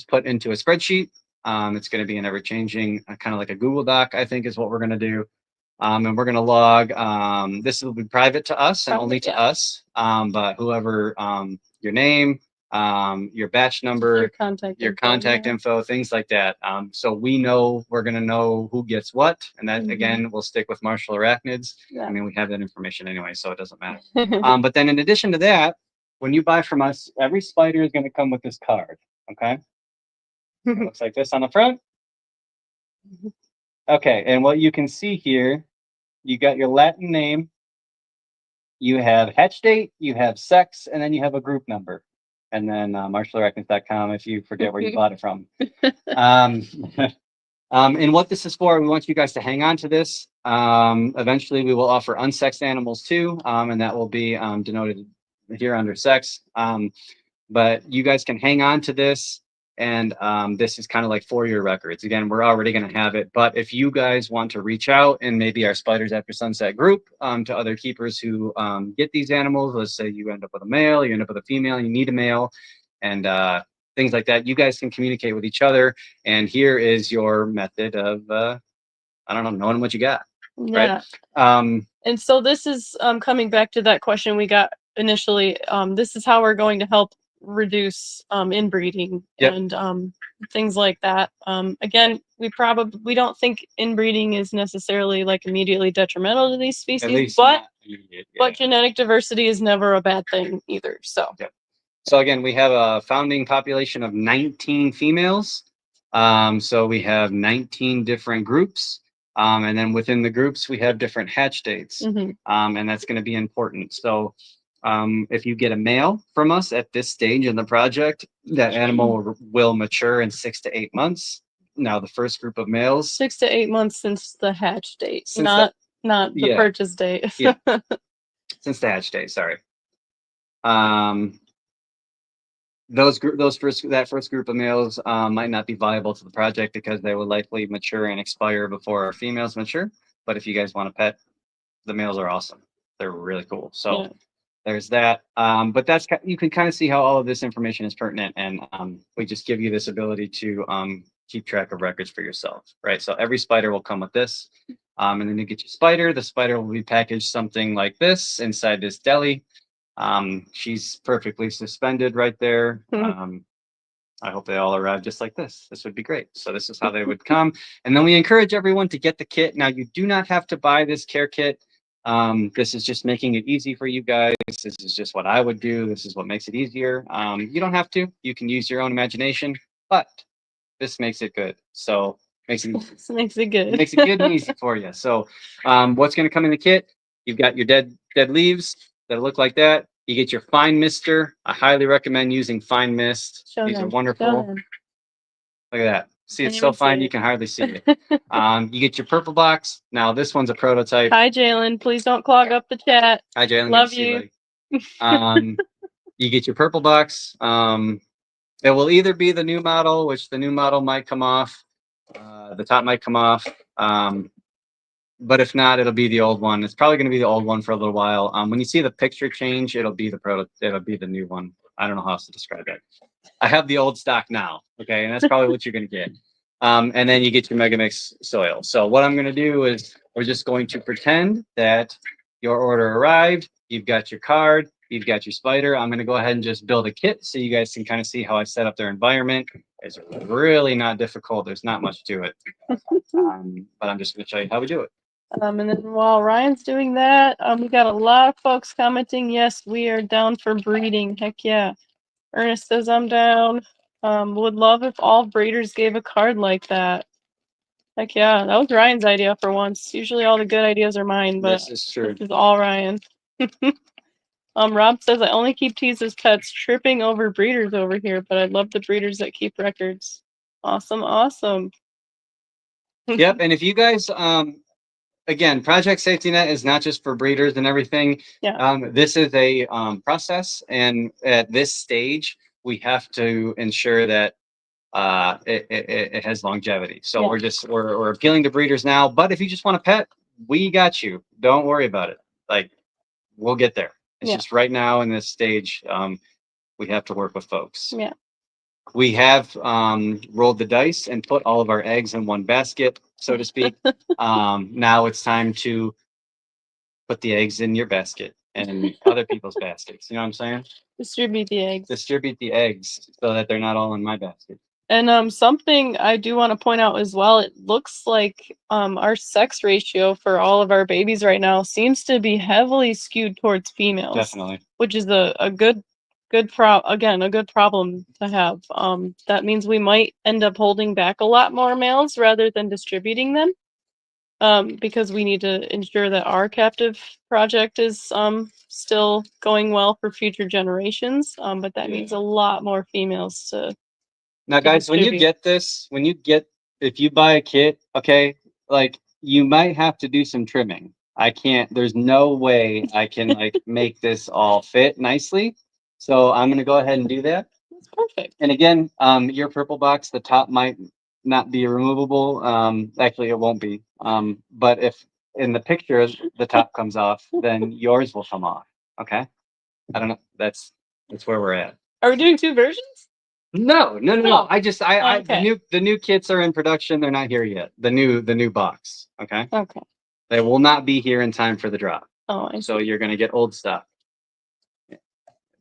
put into a spreadsheet. It's going to be an ever-changing, kind of like a Google Doc, I think is what we're going to do. And we're going to log, this will be private to us and only to us, but whoever, your name, your batch number, your contact info, things like that. So we know, we're going to know who gets what. And that, again, we'll stick with Marshall Arachnids. I mean, we have that information anyway, so it doesn't matter. But then in addition to that, when you buy from us, every spider is going to come with this card, okay? It looks like this on the front. Okay, and what you can see here, you got your Latin name, you have hatch date, you have sex, and then you have a group number. And then marshallarachnids.com if you forget where you bought it from. And what this is for, we want you guys to hang on to this. Eventually, we will offer unsexed animals too, and that will be denoted here under sex. But you guys can hang on to this. And this is kind of like for your records. Again, we're already going to have it. But if you guys want to reach out and maybe our Spiders After Sunset group to other keepers who get these animals, let's say you end up with a male, you end up with a female, you need a male, and things like that, you guys can communicate with each other. And here is your method of, I don't know, knowing what you got. Yeah. Right? And so this is coming back to that question we got initially. This is how we're going to help reduce inbreeding and things like that. Again, we don't think inbreeding is necessarily like immediately detrimental to these species, but genetic diversity is never a bad thing either. So so again, we have a founding population of 19 females. So we have 19 different groups. And then within the groups, we have different hatch dates. And that's going to be important. So if you get a male from us at this stage in the project, that animal will mature in 6 to 8 months. Now, the first group of males, 6 to 8 months since the hatch date, not the purchase date. Since the hatch date, sorry. That first group of males might not be viable to the project because they will likely mature and expire before our females mature. But if you guys want a pet, the males are awesome. They're really cool. So. There's that. But that's, you can kind of see how all of this information is pertinent, and we just give you this ability to keep track of records for yourself, right? So every spider will come with this, and then you get your spider. The spider will be packaged something like this inside this deli. She's perfectly suspended right there. I hope they all arrive just like this. This would be great. So this is how they would come. And then we encourage everyone to get the kit. Now, you do not have to buy this care kit. This is just making it easy for you guys. This is just what I would do. This is what makes it easier. You don't have to. You can use your own imagination, but this makes it good. So makes it good. Makes it good and easy for you. So what's going to come in the kit? You've got your dead leaves that look like that. You get your fine mister. I highly recommend using fine mist. These are wonderful. Look at that. See, it's so fine you can hardly see it. You get your purple box. Now, this one's a prototype. Hi, Jalen. Please don't clog up the chat. Hi, Jalen. Love you. You get your purple box. It will either be the new model, which the new model might come off. The top might come off. But if not, it'll be the old one. It's probably going to be the old one for a little while. When you see the picture change, it'll be the new one. I don't know how else to describe it. I have the old stock now, okay, and that's probably what you're going to get. And then you get your Mega Mix soil. So what I'm going to do is we're just going to pretend that your order arrived. You've got your card. You've got your spider. I'm going to go ahead and just build a kit so you guys can kind of see how I set up their environment. It's really not difficult. There's not much to it. But I'm just going to show you how we do it. And then while Ryan's doing that, we got a lot of folks commenting. Yes, we are down for breeding. Heck yeah. Ernest says I'm down. Would love if all breeders gave a card like that. Heck yeah, that was Ryan's idea for once. Usually all the good ideas are mine, but this is true. This is all Ryan. Rob says I only keep teas as pets, tripping over breeders over here, but I love the breeders that keep records. Awesome, awesome. Yep, and if you guys again, Project Safety Net is not just for breeders and everything. Yeah. This is a process, and at this stage, we have to ensure that it has longevity. So we're appealing to breeders now. But if you just want a pet, we got you. Don't worry about it. Like, we'll get there. It's just right now in this stage, we have to work with folks. Yeah. We have rolled the dice and put all of our eggs in one basket, so to speak. Now it's time to put the eggs in your basket and other people's baskets. You know what I'm saying? Distribute the eggs. Distribute the eggs so that they're not all in my basket. And something I do want to point out as well, it looks like our sex ratio for all of our babies right now seems to be heavily skewed towards females. Definitely. Which is a good problem to have. That means we might end up holding back a lot more males rather than distributing them. Because we need to ensure that our captive project is still going well for future generations. But that means a lot more females to now, guys, when you get this, if you buy a kit, okay, like you might have to do some trimming. There's no way I can like make this all fit nicely. So I'm going to go ahead and do that. That's perfect. And again, your purple box, the top might not be removable. Actually, it won't be. But if in the picture the top comes off, then yours will come off. Okay. I don't know. That's where we're at. Are we doing two versions? No. Okay. The new kits are in production. They're not here yet. The new box. Okay. Okay. They will not be here in time for the drop. Oh, so you're gonna get old stuff.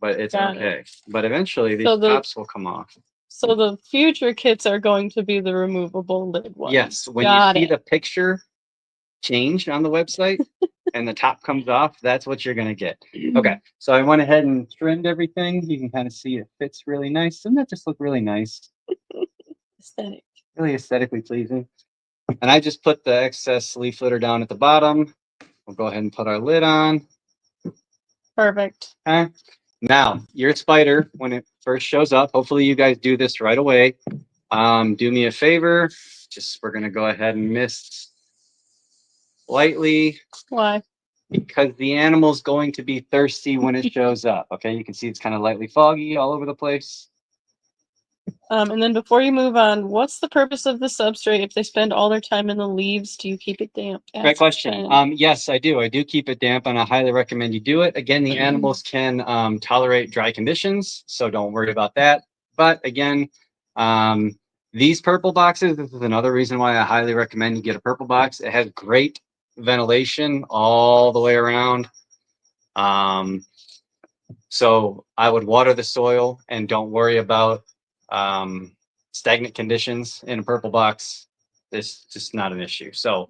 But it's okay. But eventually these tops will come off. So the future kits are going to be the removable lid ones. Yes. When you see the picture change on the website and the top comes off, that's what you're gonna get. Okay, so I went ahead and trimmed everything. You can kind of see it fits really nice. Doesn't that just look really nice? Aesthetic. Really aesthetically pleasing. And I just put the excess leaf litter down at the bottom. We'll go ahead and put our lid on. Perfect. Okay. Now, your spider, when it first shows up, hopefully you guys do this right away. Do me a favor. We're gonna go ahead and mist lightly. Why? Because the animal's going to be thirsty when it shows up. Okay, you can see it's kind of lightly foggy all over the place. And then before you move on, what's the purpose of the substrate if they spend all their time in the leaves? Do you keep it damp? Great question. Yes, I do. I do keep it damp, and I highly recommend you do it. Again, the animals can tolerate dry conditions, so don't worry about that. But again, these purple boxes, this is another reason why I highly recommend you get a purple box. It has great ventilation all the way around. So I would water the soil and don't worry about stagnant conditions in a purple box. It's just not an issue. So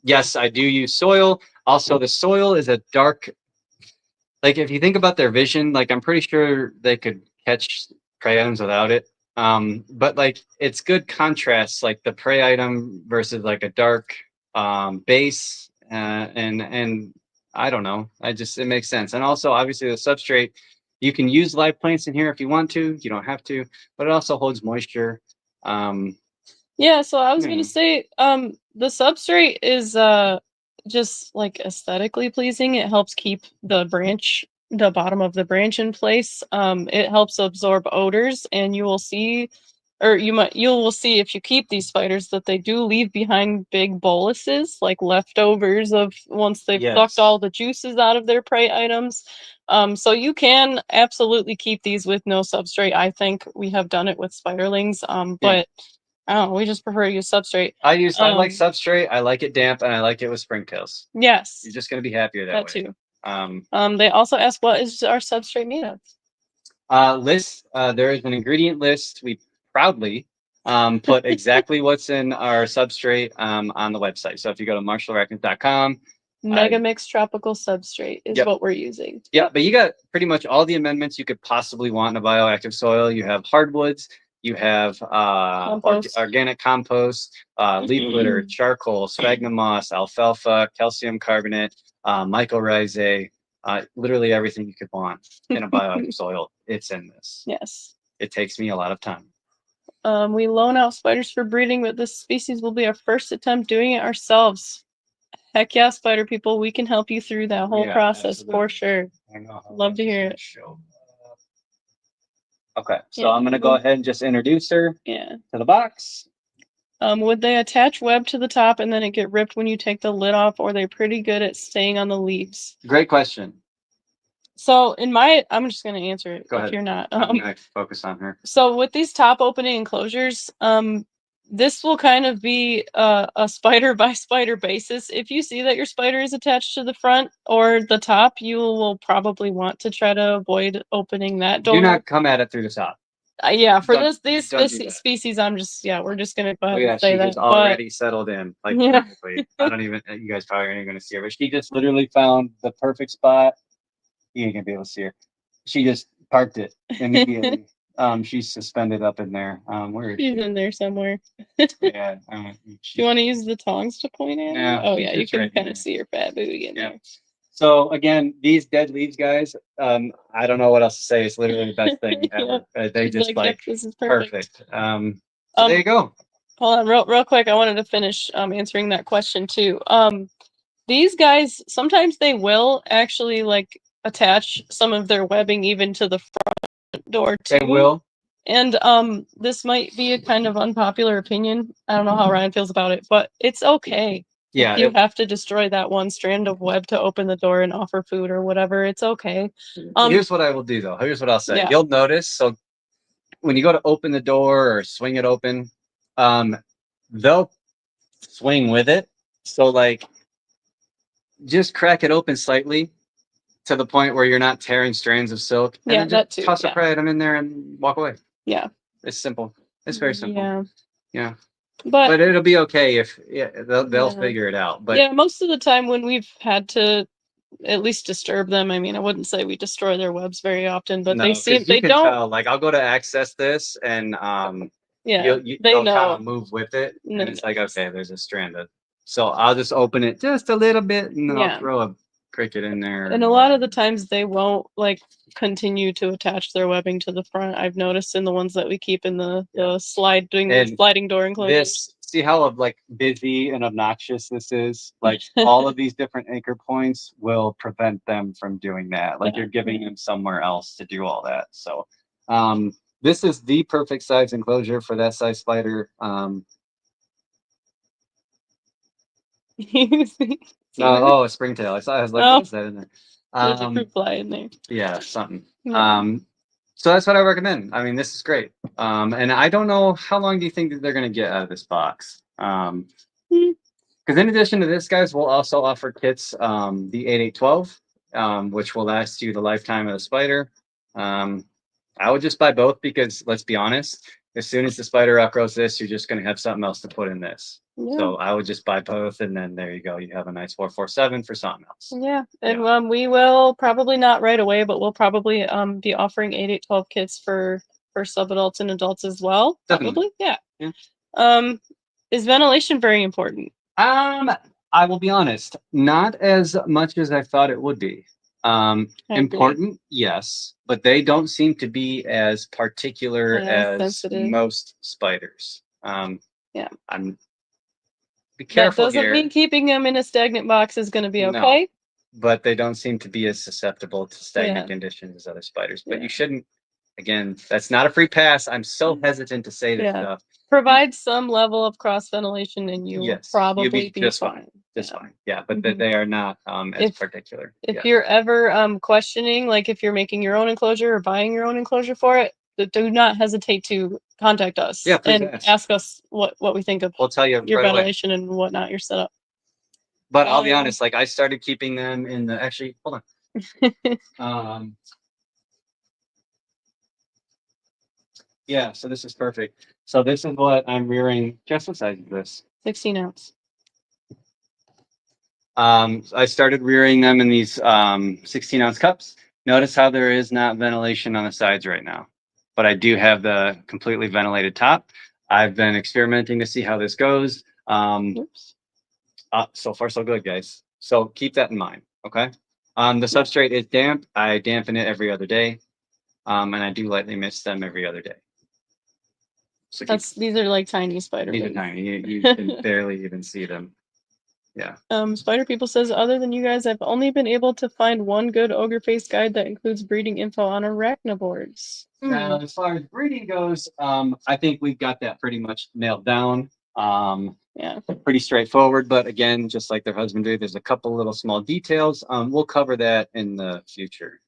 yes, I do use soil. Also, the soil is a dark, like if you think about their vision, like I'm pretty sure they could catch prey items without it. But like it's good contrast, like the prey item versus like a dark base, and I don't know. It makes sense. And also, obviously, the substrate, you can use live plants in here if you want to. You don't have to, but it also holds moisture. Yeah, so I was gonna say, the substrate is just like aesthetically pleasing. It helps keep the bottom of the branch in place. It helps absorb odors, and you will see, or you will see if you keep these spiders that they do leave behind big boluses, like leftovers of once they've sucked all the juices out of their prey items. So you can absolutely keep these with no substrate. I think we have done it with spiderlings, but Oh, we just prefer to use substrate. I like substrate. I like it damp, and I like it with springtails. Yes. You're just gonna be happier that way. Too. They also ask, what is our substrate made of? There is an ingredient list. We proudly put exactly what's in our substrate on the website. So if you go to marshallarachnids.com, Mega Mix Tropical Substrate is what we're using. Yeah, but you got pretty much all the amendments you could possibly want in a bioactive soil. You have hardwoods, you have organic compost, leaf litter, charcoal, sphagnum moss, alfalfa, calcium carbonate, mycorrhizae, literally everything you could want in a bioactive soil. It's in this. Yes. It takes me a lot of time. We loan out spiders for breeding, but this species will be our first attempt doing it ourselves. Heck yeah, spider people, we can help you through that whole process for sure. Love to hear it. Okay, so I'm gonna go ahead and just introduce her to the box. Would they attach web to the top and then it get ripped when you take the lid off, or are they pretty good at staying on the leaves? Great question. So I'm just gonna answer it if you're not. I'm gonna focus on her. So with these top opening enclosures, this will kind of be a spider by spider basis. If you see that your spider is attached to the front or the top, you will probably want to try to avoid opening that door. Do not come at it through the top. Yeah, for these species, we're just gonna go ahead and say that. She's already settled in, like perfectly. I don't even, you guys probably aren't even gonna see her, but she just literally found the perfect spot. You ain't gonna be able to see her. She just parked it immediately. She's suspended up in there. Where is she? She's in there somewhere. Yeah. Do you want to use the tongs to point at? Yeah. Oh yeah, you can kind of see her fat booty in there. So again, these dead leaves, guys. I don't know what else to say. It's literally the best thing ever. They just this is perfect. So there you go. Hold on, real quick. I wanted to finish answering that question too. These guys sometimes they will actually like attach some of their webbing even to the front door too. They will. And this might be a kind of unpopular opinion. I don't know how Ryan feels about it, but it's okay. Yeah, if you have to destroy that one strand of web to open the door and offer food or whatever, it's okay. Here's what I will do though. Here's what I'll say. You'll notice, so when you go to open the door or swing it open, they'll swing with it. So like just crack it open slightly to the point where you're not tearing strands of silk. And then just toss a prey item in there and walk away. Yeah. It's simple. It's very simple. Yeah. But it'll be okay if they'll figure it out. But yeah, most of the time when we've had to at least disturb them, I mean, I wouldn't say we destroy their webs very often, but they don't tell, like I'll go to access this and they'll kind of move with it, and it's like, okay, there's a strand of, so I'll just open it just a little bit and then I'll throw a cricket in there. And a lot of the times they won't like continue to attach their webbing to the front. I've noticed in the ones that we keep in the sliding door enclosures. See how like busy and obnoxious this is? Like all of these different anchor points will prevent them from doing that. Like you're giving them somewhere else to do all that. So this is the perfect size enclosure for that size spider. A springtail. I was like, what's that in there? There's a fruit fly in there. Yeah, something. So that's what I recommend. I mean, this is great. And I don't know, how long do you think that they're going to get out of this box? Because in addition to this, guys, we'll also offer kits, the 8812, which will last you the lifetime of the spider. I would just buy both because, let's be honest, as soon as the spider outgrows this, you're just going to have something else to put in this. Yeah. So I would just buy both, and then there you go. You have a nice 447 for something else. Yeah, and we will probably not right away, but we'll probably be offering 8812 kits for sub-adults and adults as well. Definitely. Probably, yeah. Is ventilation very important? I will be honest, not as much as I thought it would be. Important, yes, but they don't seem to be as particular as most spiders. Be careful. That doesn't mean keeping them in a stagnant box is going to be okay. But they don't seem to be as susceptible to stagnant conditions as other spiders. But you shouldn't. Again, that's not a free pass. I'm so hesitant to say this stuff. Provide some level of cross ventilation, and you will probably be just fine. Just fine. Yeah, but they are not as particular. If you're ever questioning, like if you're making your own enclosure or buying your own enclosure for it, do not hesitate to contact us. Yeah, please and ask us what we think of We'll tell you your right away. ventilation and whatnot, your setup. But I'll be honest, like I started keeping them in the actually hold on. Yeah, so this is perfect. So this is what I'm rearing. Just what size is this? 16 ounce. I started rearing them in these 16-ounce cups. Notice how there is not ventilation on the sides right now, but I do have the completely ventilated top. I've been experimenting to see how this goes. Oops. So far, so good, guys. So keep that in mind, okay? The substrate is damp. I dampen it every other day, and I do lightly mist them every other day. So these are like tiny spider These wings. are tiny. You can barely even see them. Yeah. Spider People says, other than you guys, I've only been able to find one good ogre-faced guide that includes breeding info on arachnivores. Now, as far as breeding goes, I think we've got that pretty much nailed down. Yeah. Pretty straightforward, but again, just like their husbandry, there's a couple little small details. We'll cover that in the future.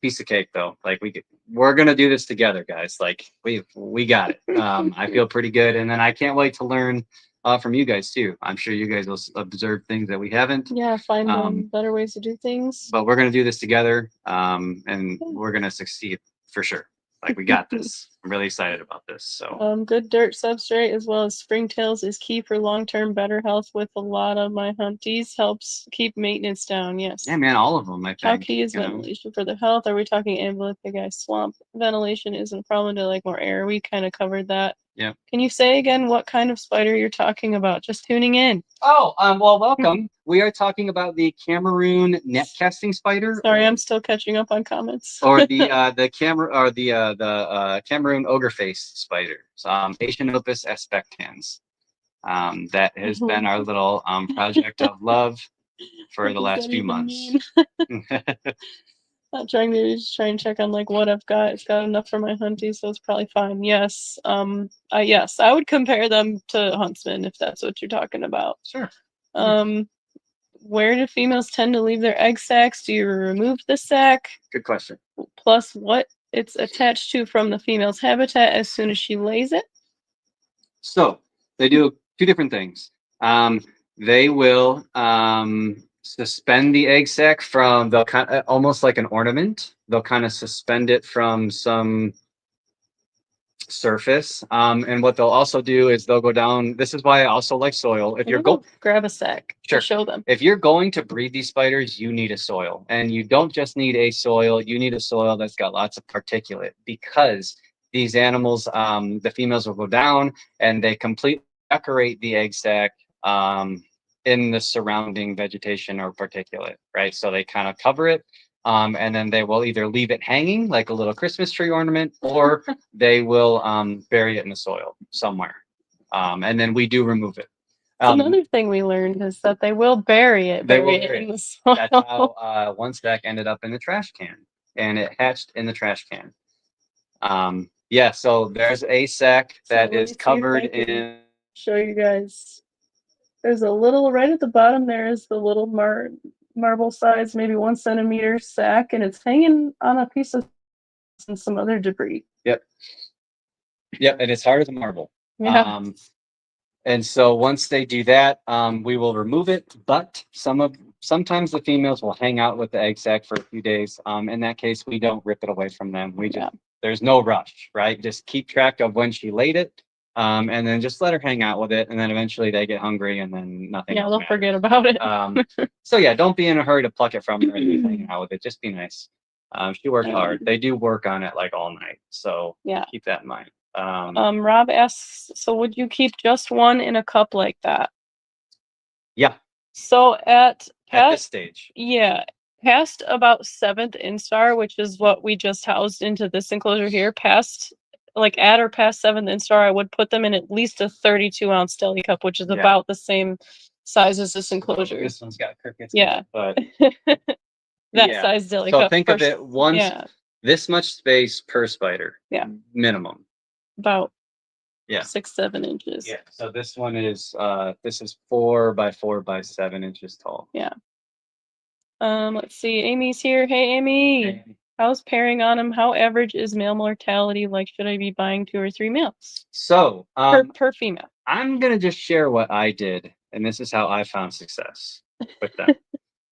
Piece of cake, though. Like we're gonna do this together, guys. Like we got it. I feel pretty good, and then I can't wait to learn from you guys too. I'm sure you guys will observe things that we haven't. Yeah, find better ways to do things. But we're gonna do this together, and we're gonna succeed for sure. Like we got this. I'm really excited about this. So good dirt substrate as well as springtails is key for long-term better health with a lot of my hunties. Helps keep maintenance down. Yes. Yeah, man, all of them. I think. How key is ventilation for the health? Are we talking amblyopig swamp? Ventilation isn't a problem to like more air. We kind of covered that. Yeah. Can you say again what kind of spider you're talking about? Just tuning in. Oh, well, welcome. We are talking about the Cameroon net casting spider. Sorry, I'm still catching up on comments. Or the Cameroon ogre-faced spider, Asianopus aspectans. That has been our little project of love for the last few months. Not trying to just try and check on like what I've got. It's got enough for my hunties, so it's probably fine. Yes. Yes, I would compare them to huntsmen if that's what you're talking about. Sure. Where do females tend to leave their egg sacs? Do you remove the sac? Good question. Plus, what it's attached to from the female's habitat as soon as she lays it? So they do two different things. They will suspend the egg sac from, they'll kind of almost like an ornament. They'll kind of suspend it from some surface. And what they'll also do is they'll go down. This is why I also like soil. If you're grab a sac, sure, to show them. If you're going to breed these spiders, you need a soil, and you don't just need a soil. You need a soil that's got lots of particulate, because these animals, the females will go down and they completely decorate the egg sac in the surrounding vegetation or particulate, right? So they kind of cover it. And then they will either leave it hanging like a little Christmas tree ornament, or they will bury it in the soil somewhere. And then we do remove it. Another thing we learned is that they will bury it. Bury it in the soil. That's how one stack ended up in the trash can, and it hatched in the trash can. Yeah, so there's a sack that is covered in. Show you guys. There's a little right at the bottom. There is the little marble size, maybe 1 centimeter sack, and it's hanging on a piece of and some other debris. Yep, and it's hard as a marble. Yeah. And so once they do that, we will remove it. But sometimes the females will hang out with the egg sac for a few days. In that case, we don't rip it away from them. There's no rush, right? Just keep track of when she laid it. And then just let her hang out with it, and then eventually they get hungry, and then nothing. Yeah, they'll forget about it. So yeah, don't be in a hurry to pluck it from her and hang out with it. Just be nice. She worked hard. They do work on it like all night, so yeah, keep that in mind. Rob asks, so would you keep just one in a cup like that? Yeah. So at this stage, yeah, past about 7th instar, which is what we just housed into this enclosure here, at or past 7th instar, I would put them in at least a 32-ounce deli cup, which is about the same size as this enclosure. This one's got crickets. Yeah, but that size deli cup. So think of it this much space per spider. Yeah, minimum. About 6-7 inches. Yeah. So this one is this is 4 by 4 by 7 inches tall. Yeah. Let's see. Amy's here. Hey, Amy. How's pairing on them? How average is male mortality? Like, should I be buying 2 or 3 males? So Per female. I'm gonna just share what I did, and this is how I found success with them.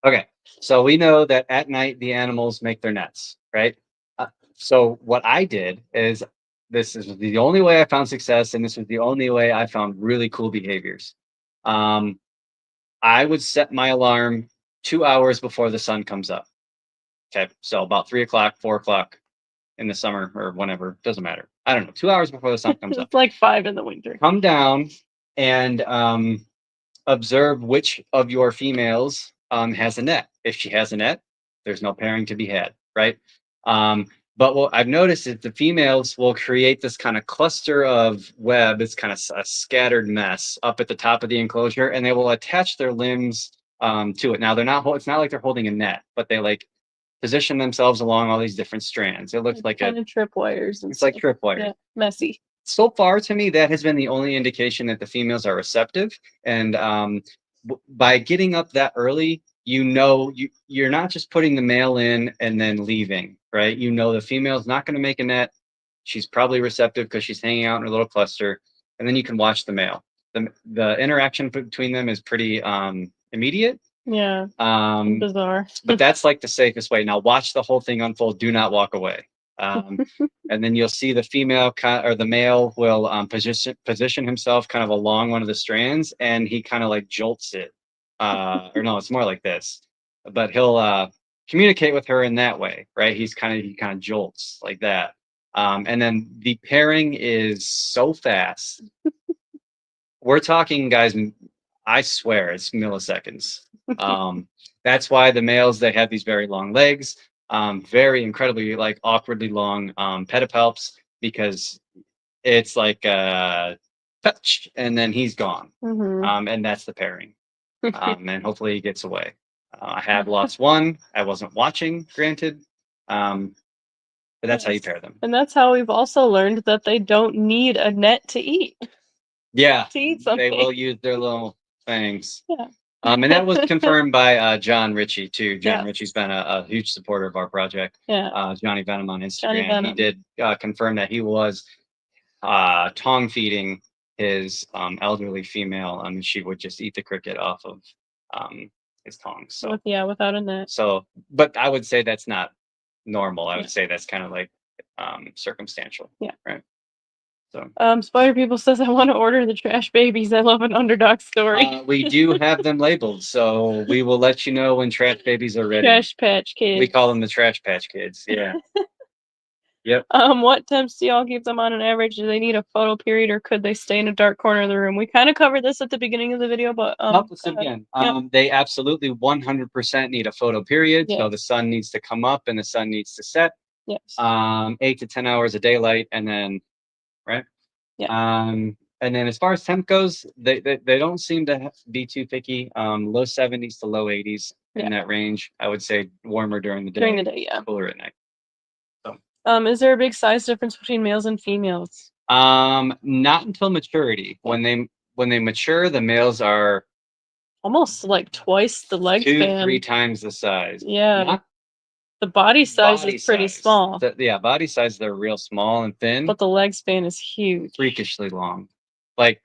Okay, so we know that at night the animals make their nets, right? So what I did is, this is the only way I found success, and this was the only way I found really cool behaviors. I would set my alarm 2 hours before the sun comes up. Okay, so about 3 o'clock, 4 o'clock in the summer or whenever, doesn't matter. I don't know, 2 hours before the sun comes up. It's like 5 in the winter. Come down and observe which of your females has a net. If she has a net, there's no pairing to be had, right? But what I've noticed is the females will create this kind of cluster of web. It's kind of a scattered mess up at the top of the enclosure, and they will attach their limbs to it. Now they're not. It's not like they're holding a net, but they like position themselves along all these different strands. It looks like kind of tripwires. It's like tripwires. Yeah, messy. So far, to me, that has been the only indication that the females are receptive. And by getting up that early, you're not just putting the male in and then leaving, right? You know the female's not going to make a net. She's probably receptive because she's hanging out in her little cluster, and then you can watch the male. The interaction between them is pretty immediate. Yeah. Bizarre. But that's like the safest way. Now watch the whole thing unfold. Do not walk away. And then you'll see the female or the male will position himself kind of along one of the strands, and he kind of like jolts it. Or no, it's more like this. But he'll communicate with her in that way, right? He kind of jolts like that. And then the pairing is so fast. We're talking, guys, I swear it's milliseconds. That's why the males, they have these very long legs, very incredibly like awkwardly long pedipalps, because it's like touch and then he's gone. And that's the pairing. And hopefully he gets away. I have lost one. I wasn't watching, granted. But that's how you pair them. And that's how we've also learned that they don't need a net to eat. Yeah, to eat something. They will use their little fangs. Yeah. And that was confirmed by John Ritchie too. John Ritchie's been a huge supporter of our project. Yeah. Johnny Venom on Instagram. He did confirm that he was tongue feeding his elderly female, and she would just eat the cricket off of his tongs. So without a net. So, but I would say that's not normal. I would say that's kind of like circumstantial. Yeah. Right. So Spider People says, I want to order the trash babies. I love an underdog story. We do have them labeled, so we will let you know when trash babies are ready. Trash Patch Kids. We call them the Trash Patch Kids. Yeah. Yep. What temps do y'all keep them on an average? Do they need a photo period, or could they stay in a dark corner of the room? We kind of covered this at the beginning of the video, but again, they absolutely 100% need a photo period. Yes. So the sun needs to come up and the sun needs to set. Yes. 8 to 10 hours of daylight, and then right. Yeah. And then as far as temp goes, they don't seem to be too picky. Low 70s to low 80s in that range. I would say warmer during the day. During the day, yeah. Cooler at night. So. Is there a big size difference between males and females? Not until maturity. When they mature, the males are almost like twice the leg span. 2-3 times the size. Yeah. The body size is pretty small. Body size, they're real small and thin. But the leg span is huge. Freakishly long. Like,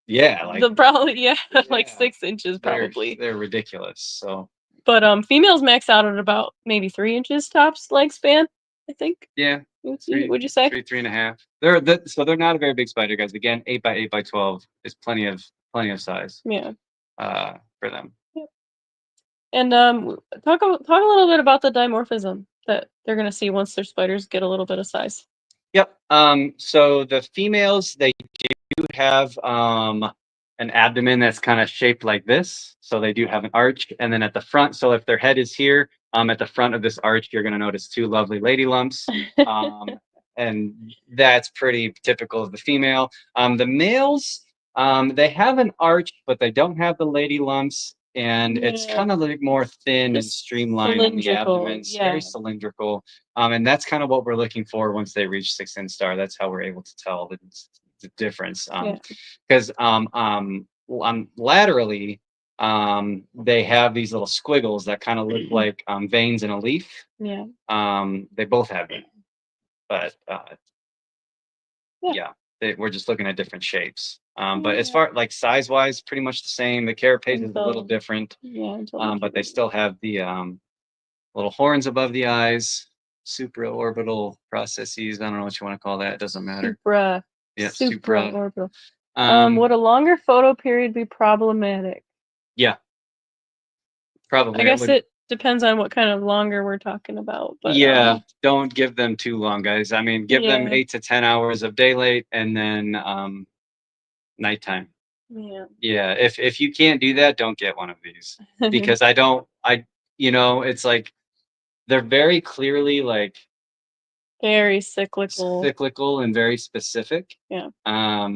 yeah. Like, probably, like 6 inches probably. They're ridiculous, so. But females max out at about maybe 3 inches tops leg span, I think. Yeah. Would you say? 3.5. So they're not a very big spider, guys. Again, 8 by 8 by 12 is plenty of size. Yeah. For them. Yep. And talk a little bit about the dimorphism that they're gonna see once their spiders get a little bit of size. Yep. So the females, they do have an abdomen that's kind of shaped like this. So they do have an arch, and then at the front, so if their head is here, at the front of this arch, you're going to notice 2 lovely lady lumps. And that's pretty typical of the female. The males, they have an arch, but they don't have the lady lumps. And it's kind of like more thin and streamlined on the abdomen. It's very cylindrical. And that's kind of what we're looking for once they reach 6 instar. That's how we're able to tell the difference. Because laterally, They have these little squiggles that kind of look like veins in a leaf. Yeah. They both have them, but yeah, we're just looking at different shapes. But as far like size wise, pretty much the same. The carapace is a little different. Yeah. But they still have the little horns above the eyes, supraorbital processes. I don't know what you want to call that. It doesn't matter. Yeah, supraorbital. Would a longer photo period be problematic? Yeah, probably. I guess it depends on what kind of longer we're talking about. But, yeah, don't give them too long, guys. I mean, give them 8 to 10 hours of daylight and then nighttime. Yeah. Yeah, if you can't do that, don't get one of these because it's like they're very clearly like very cyclical and very specific. Yeah. I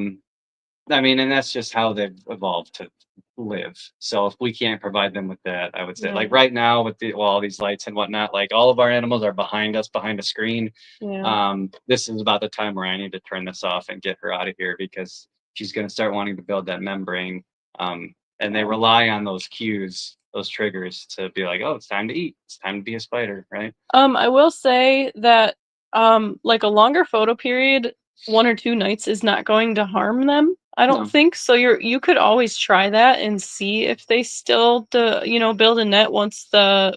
mean, and that's just how they've evolved to live. So if we can't provide them with that, I would say like right now with all these lights and whatnot, like all of our animals are behind us, behind a screen. Yeah. This is about the time where I need to turn this off and get her out of here because she's going to start wanting to build that membrane. And they rely on those cues, those triggers to be like, oh, it's time to eat. It's time to be a spider, right? I will say that like a longer photo period, 1 or 2 nights is not going to harm them. I don't think so. You could always try that and see if they still build a net once the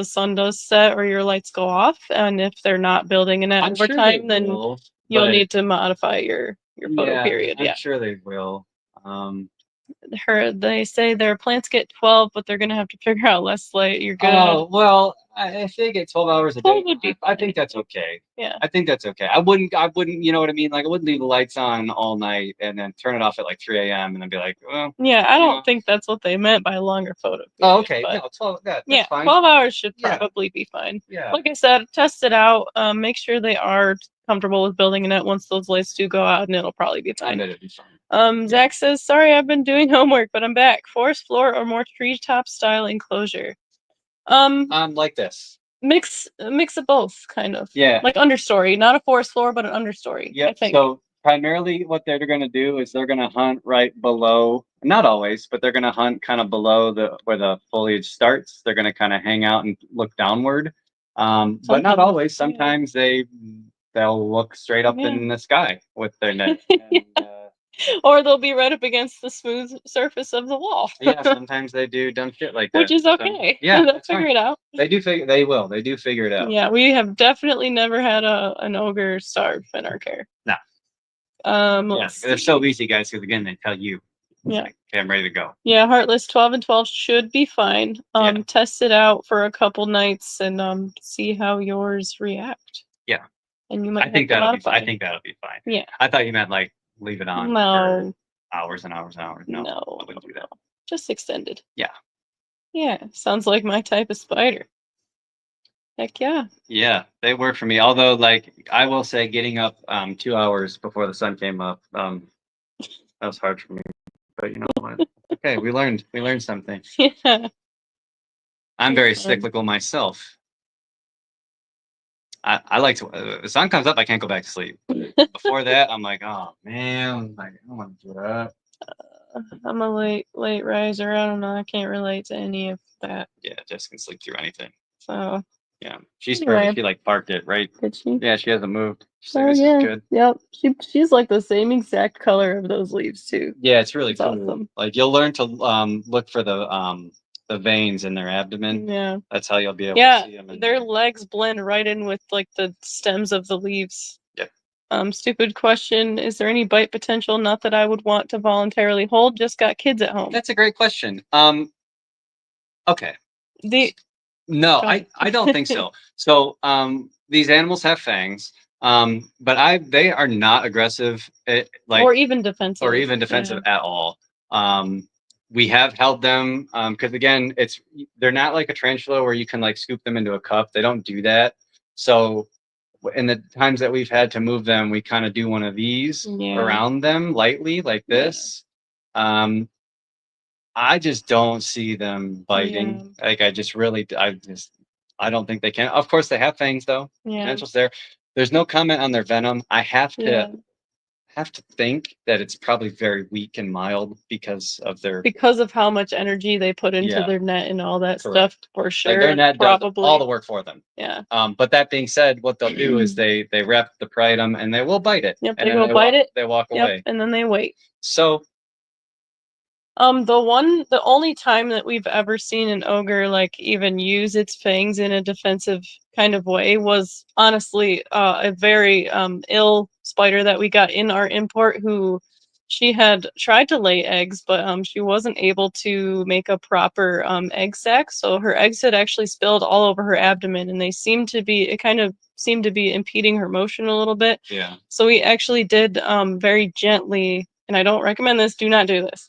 sun does set or your lights go off. And if they're not building a net over time, then you'll need to modify your photo period. I'm sure they will. They say their plants get 12, but they're gonna have to figure out less light. You're good. Oh well, if they get 12 hours a day, would be I think that's okay. Yeah. I think that's okay. I wouldn't, you know what I mean? Like I wouldn't leave the lights on all night and then turn it off at like 3 a.m. and then be like, well. Yeah, I don't think that's what they meant by longer photo period. Oh, okay. No, 12. That's fine. 12 hours should probably be fine. Yeah. Like I said, test it out. Make sure they are comfortable with building a net once those lights do go out, and it'll probably be fine. It'll be fine. Zach says, sorry, I've been doing homework, but I'm back. Forest floor or more treetop style enclosure? Like this. Mix of both, kind of. Yeah. Like understory, not a forest floor, but an understory. Yeah. So primarily what they're going to do is they're going to hunt right below, not always, but they're going to hunt kind of below where the foliage starts. They're going to kind of hang out and look downward. But not always. Sometimes they'll look straight up in the sky with their net. And, or they'll be right up against the smooth surface of the wall. Yeah, sometimes they do dumb shit like that. Which is okay. So, they'll figure it out. They do figure it out. Yeah, we have definitely never had an ogre starve in our care. No. They're so easy, guys, because again, they tell you. Yeah. Like, okay, I'm ready to go. Yeah, Heartless 12 and 12 should be fine. Test it out for a couple nights and see how yours react. Yeah. And you might I think that'll be fine. Yeah. I thought you meant like leave it on for hours and hours and hours. No, I wouldn't do that. Just extended. Yeah. Yeah, sounds like my type of spider. Heck yeah. Yeah, they work for me. Although, like, I will say getting up 2 hours before the sun came up, that was hard for me. But you know what? Okay, we learned something. Yeah. I'm very cyclical myself. I like to, the sun comes up, I can't go back to sleep. Before that, I'm like, oh man, I don't want to do that. I'm a late riser. I don't know. I can't relate to any of that. Yeah, Jess can sleep through anything. So. Yeah, she's perfect. She like parked it right. Did she? Yeah, she hasn't moved. She's like, this is good. Yep. She's like the same exact color of those leaves too. Yeah, it's really cool. Awesome. Like you'll learn to look for the veins in their abdomen. Yeah. That's how you'll be able to see them. Their legs blend right in with like the stems of the leaves. Yep. Stupid question. Is there any bite potential? Not that I would want to voluntarily hold. Just got kids at home. That's a great question. Okay. No, I don't think so. So these animals have fangs, but they are not aggressive, or even defensive, at all. We have held them because again, they're not like a tarantula where you can like scoop them into a cup. They don't do that. So in the times that we've had to move them, we kind of do one of these around them lightly like this. I just don't see them biting. Like I don't think they can. Of course, they have fangs though. Potential's there. There's no comment on their venom. I have to have to think that it's probably very weak and mild because of their how much energy they put into their net and all that Correct. stuff, for sure. Like their net probably does all the work for them. Yeah. But that being said, what they'll do is they rep the prey item and they will bite it. Yep, and they then go bite it. They walk away. And then they wait. So the only time that we've ever seen an ogre like even use its fangs in a defensive kind of way was honestly a very ill spider that we got in our import, who she had tried to lay eggs, but she wasn't able to make a proper egg sac, so her eggs had actually spilled all over her abdomen, and it kind of seemed to be impeding her motion a little bit. Yeah. So we actually did very gently, and I don't recommend this, do not do this.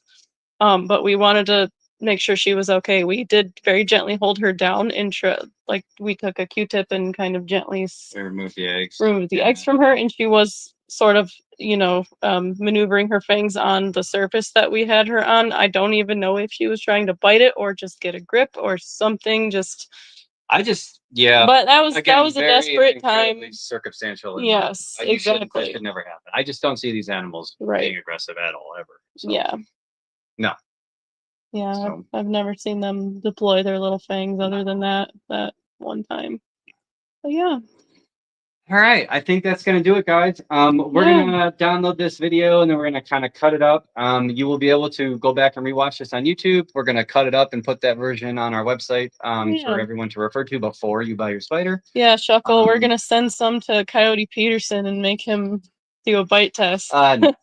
But we wanted to make sure she was okay. We did very gently hold her down and like we took a Q-tip and kind of gently remove the eggs. Eggs from her, and she was sort of, maneuvering her fangs on the surface that we had her on. I don't even know if she was trying to bite it or just get a grip or something. But that was again, that was a desperate time. Circumstantial. Yes, exactly. That should never happen. I just don't see these animals being aggressive at all ever. So. Yeah. No. Yeah, so. I've never seen them deploy their little fangs other than that one time. But yeah. All right, I think that's going to do it, guys. We're going to download this video, and then we're going to kind of cut it up. You will be able to go back and rewatch this on YouTube. We're going to cut it up and put that version on our website for everyone to refer to before you buy your spider. Yeah, Shuckle, we're going to send some to Coyote Peterson and make him do a bite test. No.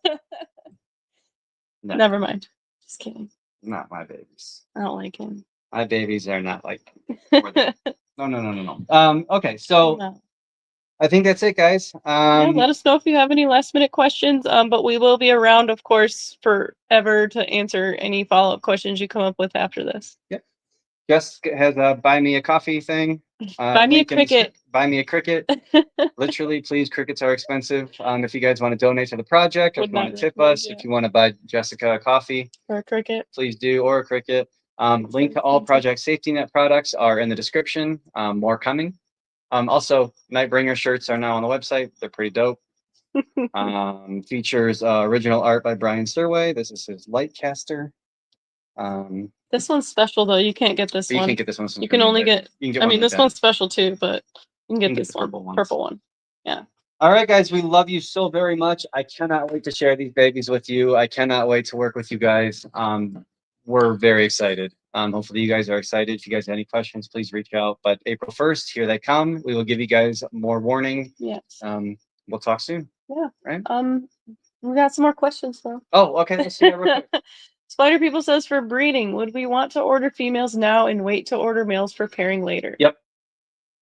Never mind. Just kidding. Not my babies. I don't like him. My babies are not like No. Okay, so... No. I think that's it, guys. Let us know if you have any last minute questions. But we will be around, of course, forever to answer any follow-up questions you come up with after this. Yep. Jess has a buy me a coffee thing. Buy me a cricket. Buy me a cricket. Literally, please. Crickets are expensive. If you guys want to donate to the project, or if you want to tip us, if you want to buy Jessica a coffee or a cricket, please do, or a cricket. Link to all Project Safety Net products are in the description. More coming. Also, Nightbringer shirts are now on the website. They're pretty dope. Features original art by Brian Sturway. This is his Lightcaster. This one's special though. You can't get this one. You can't get this one. You can only get. This one's special too, but you can get this one. Purple one. Yeah. All right, guys. We love you so very much. I cannot wait to share these babies with you. I cannot wait to work with you guys. We're very excited. Hopefully you guys are excited. If you guys have any questions, please reach out. But April 1st, here they come. We will give you guys more warning. Yes. We'll talk soon. Yeah. Right. We got some more questions though. Oh, okay. Let's see that real quick. Spider People says, for breeding, would we want to order females now and wait to order males for pairing later? Yep.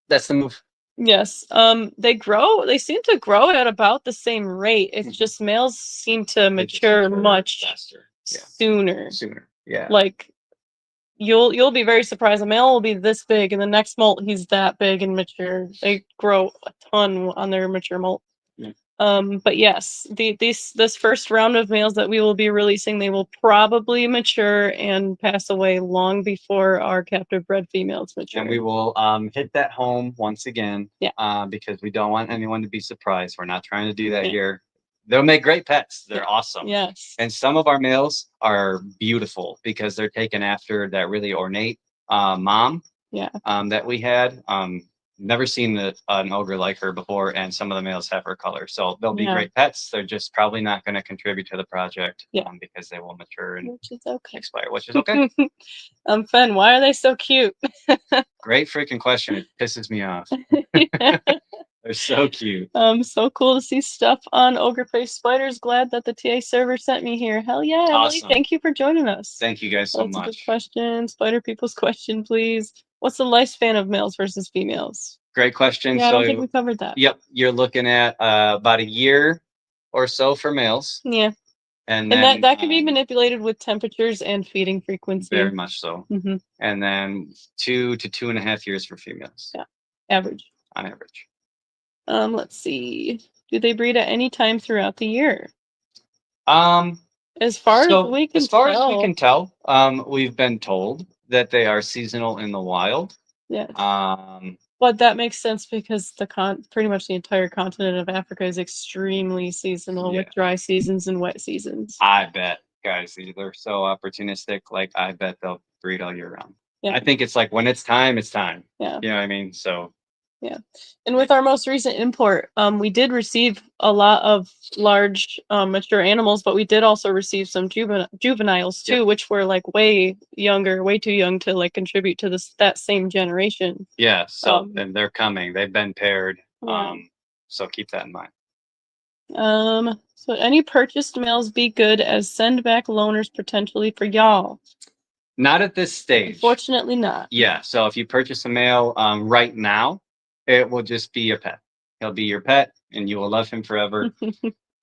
That's the move. Yes. They seem to grow at about the same rate. It's just males seem to mature much faster. Sooner. Yeah. Like you'll be very surprised. A male will be this big, and the next molt he's that big and mature. They grow a ton on their mature molt. Yeah. But yes, this first round of males that we will be releasing, they will probably mature and pass away long before our captive bred females mature. And we will hit that home once again. Yeah. Because we don't want anyone to be surprised. We're not trying to do that here. They'll make great pets. They're awesome. Yes. And some of our males are beautiful because they're taken after that really ornate mom. Yeah. That we had. Never seen an ogre like her before, and some of the males have her color. So they'll be great pets. They're just probably not going to contribute to the project because they will mature and expire, which is okay. Fen, why are they so cute? Great freaking question. It pisses me off. They're so cute. So cool to see stuff on ogre-faced spiders. Glad that the TA server sent me here. Hell yeah, awesome. Emily, thank you for joining us. Thank you guys so much. That's a good question. Spider People's question, please. What's the lifespan of males versus females? Great question. Yeah, I don't think we covered that. Yep, you're looking at about a year or so for males. Yeah. And then, that can be manipulated with temperatures and feeding frequency. Very much so. Mm-hmm. And then 2 to 2.5 years for females. Yeah, average. On average. Let's see. Do they breed at any time throughout the year? As far as we can tell, we've been told that they are seasonal in the wild. Yes. But that makes sense because pretty much the entire continent of Africa is extremely seasonal with dry seasons and wet seasons. I bet, guys, they're so opportunistic. Like, I bet they'll breed all year round. Yeah. I think it's like when it's time, it's time. Yeah. You know what I mean? So. Yeah. And with our most recent import, we did receive a lot of large mature animals, but we did also receive some juveniles too, which were like way too young to like contribute to that same generation. Yeah, so and they're coming. They've been paired. So keep that in mind. So any purchased males be good as send back loaners potentially for y'all? Not at this stage. Unfortunately not. Yeah, so if you purchase a male right now, it will just be a pet. He'll be your pet, and you will love him forever.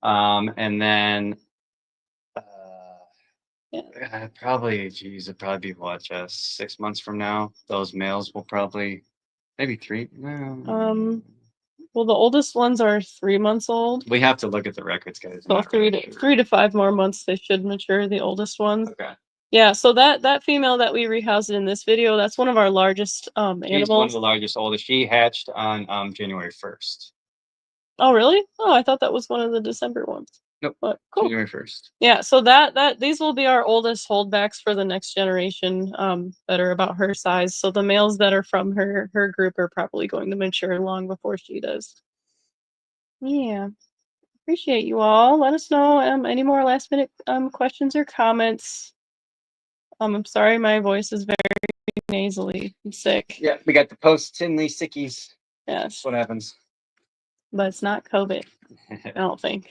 And then probably, it'd probably be what, 6 months from now. Those males will probably maybe 3. Well, the oldest ones are 3 months old. We have to look at the records, guys. So 3 to 5 more months they should mature. The oldest ones. Okay. Yeah, so that female that we rehoused in this video, that's one of our largest animals. She's one of the largest, oldest. She hatched on January 1st. Oh, really? Oh, I thought that was one of the December ones. Nope. But cool. January 1st. Yeah, so these will be our oldest holdbacks for the next generation that are about her size. So the males that are from her group are probably going to mature long before she does. Yeah. Appreciate you all. Let us know any more last minute questions or comments. I'm sorry my voice is very nasally. I'm sick. Yeah, we got the post-Tinley sickies. Yes. That's what happens. But it's not COVID. I don't think.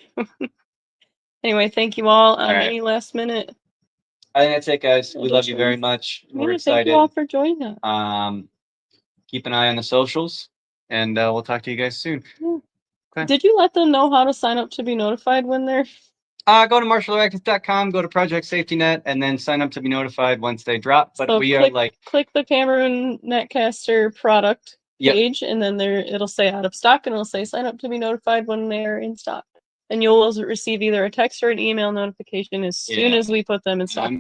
Anyway, thank you all. All right. Any last minute? I think that's it, guys. We love you very much. We're excited. Thank you all for joining us. Keep an eye on the socials, and we'll talk to you guys soon. Yeah. Okay. Did you let them know how to sign up to be notified when they're... Go to MarshallArachnids.com, go to Project Safety Net, and then sign up to be notified once they drop. But so we are like... Click the Cameroon Netcaster product page, and then it'll say out of stock, and it'll say sign up to be notified when they're in stock. And you'll receive either a text or an email notification as soon as we put them in stock.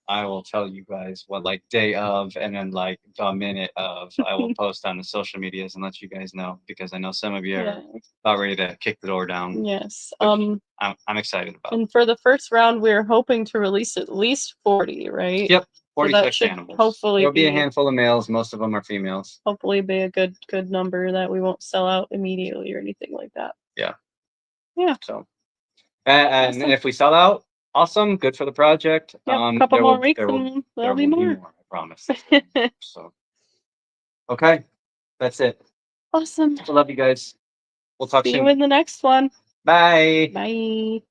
I will tell you guys what like day of and then like the minute of I will post on the social medias and let you guys know, because I know some of you are about ready to kick the door down. Yes. I'm excited about. And for the first round, we're hoping to release at least 40, right? Yep. 46 animals. Hopefully there'll be a handful of males. Most of them are females. Hopefully be a good number that we won't sell out immediately or anything like that. Yeah. Yeah. So, and if we sell out, awesome. Good for the project. A couple more weeks and there'll be more. I promise. So, okay. That's it. Awesome. I love you guys. We'll talk soon. See you in the next one. Bye. Bye.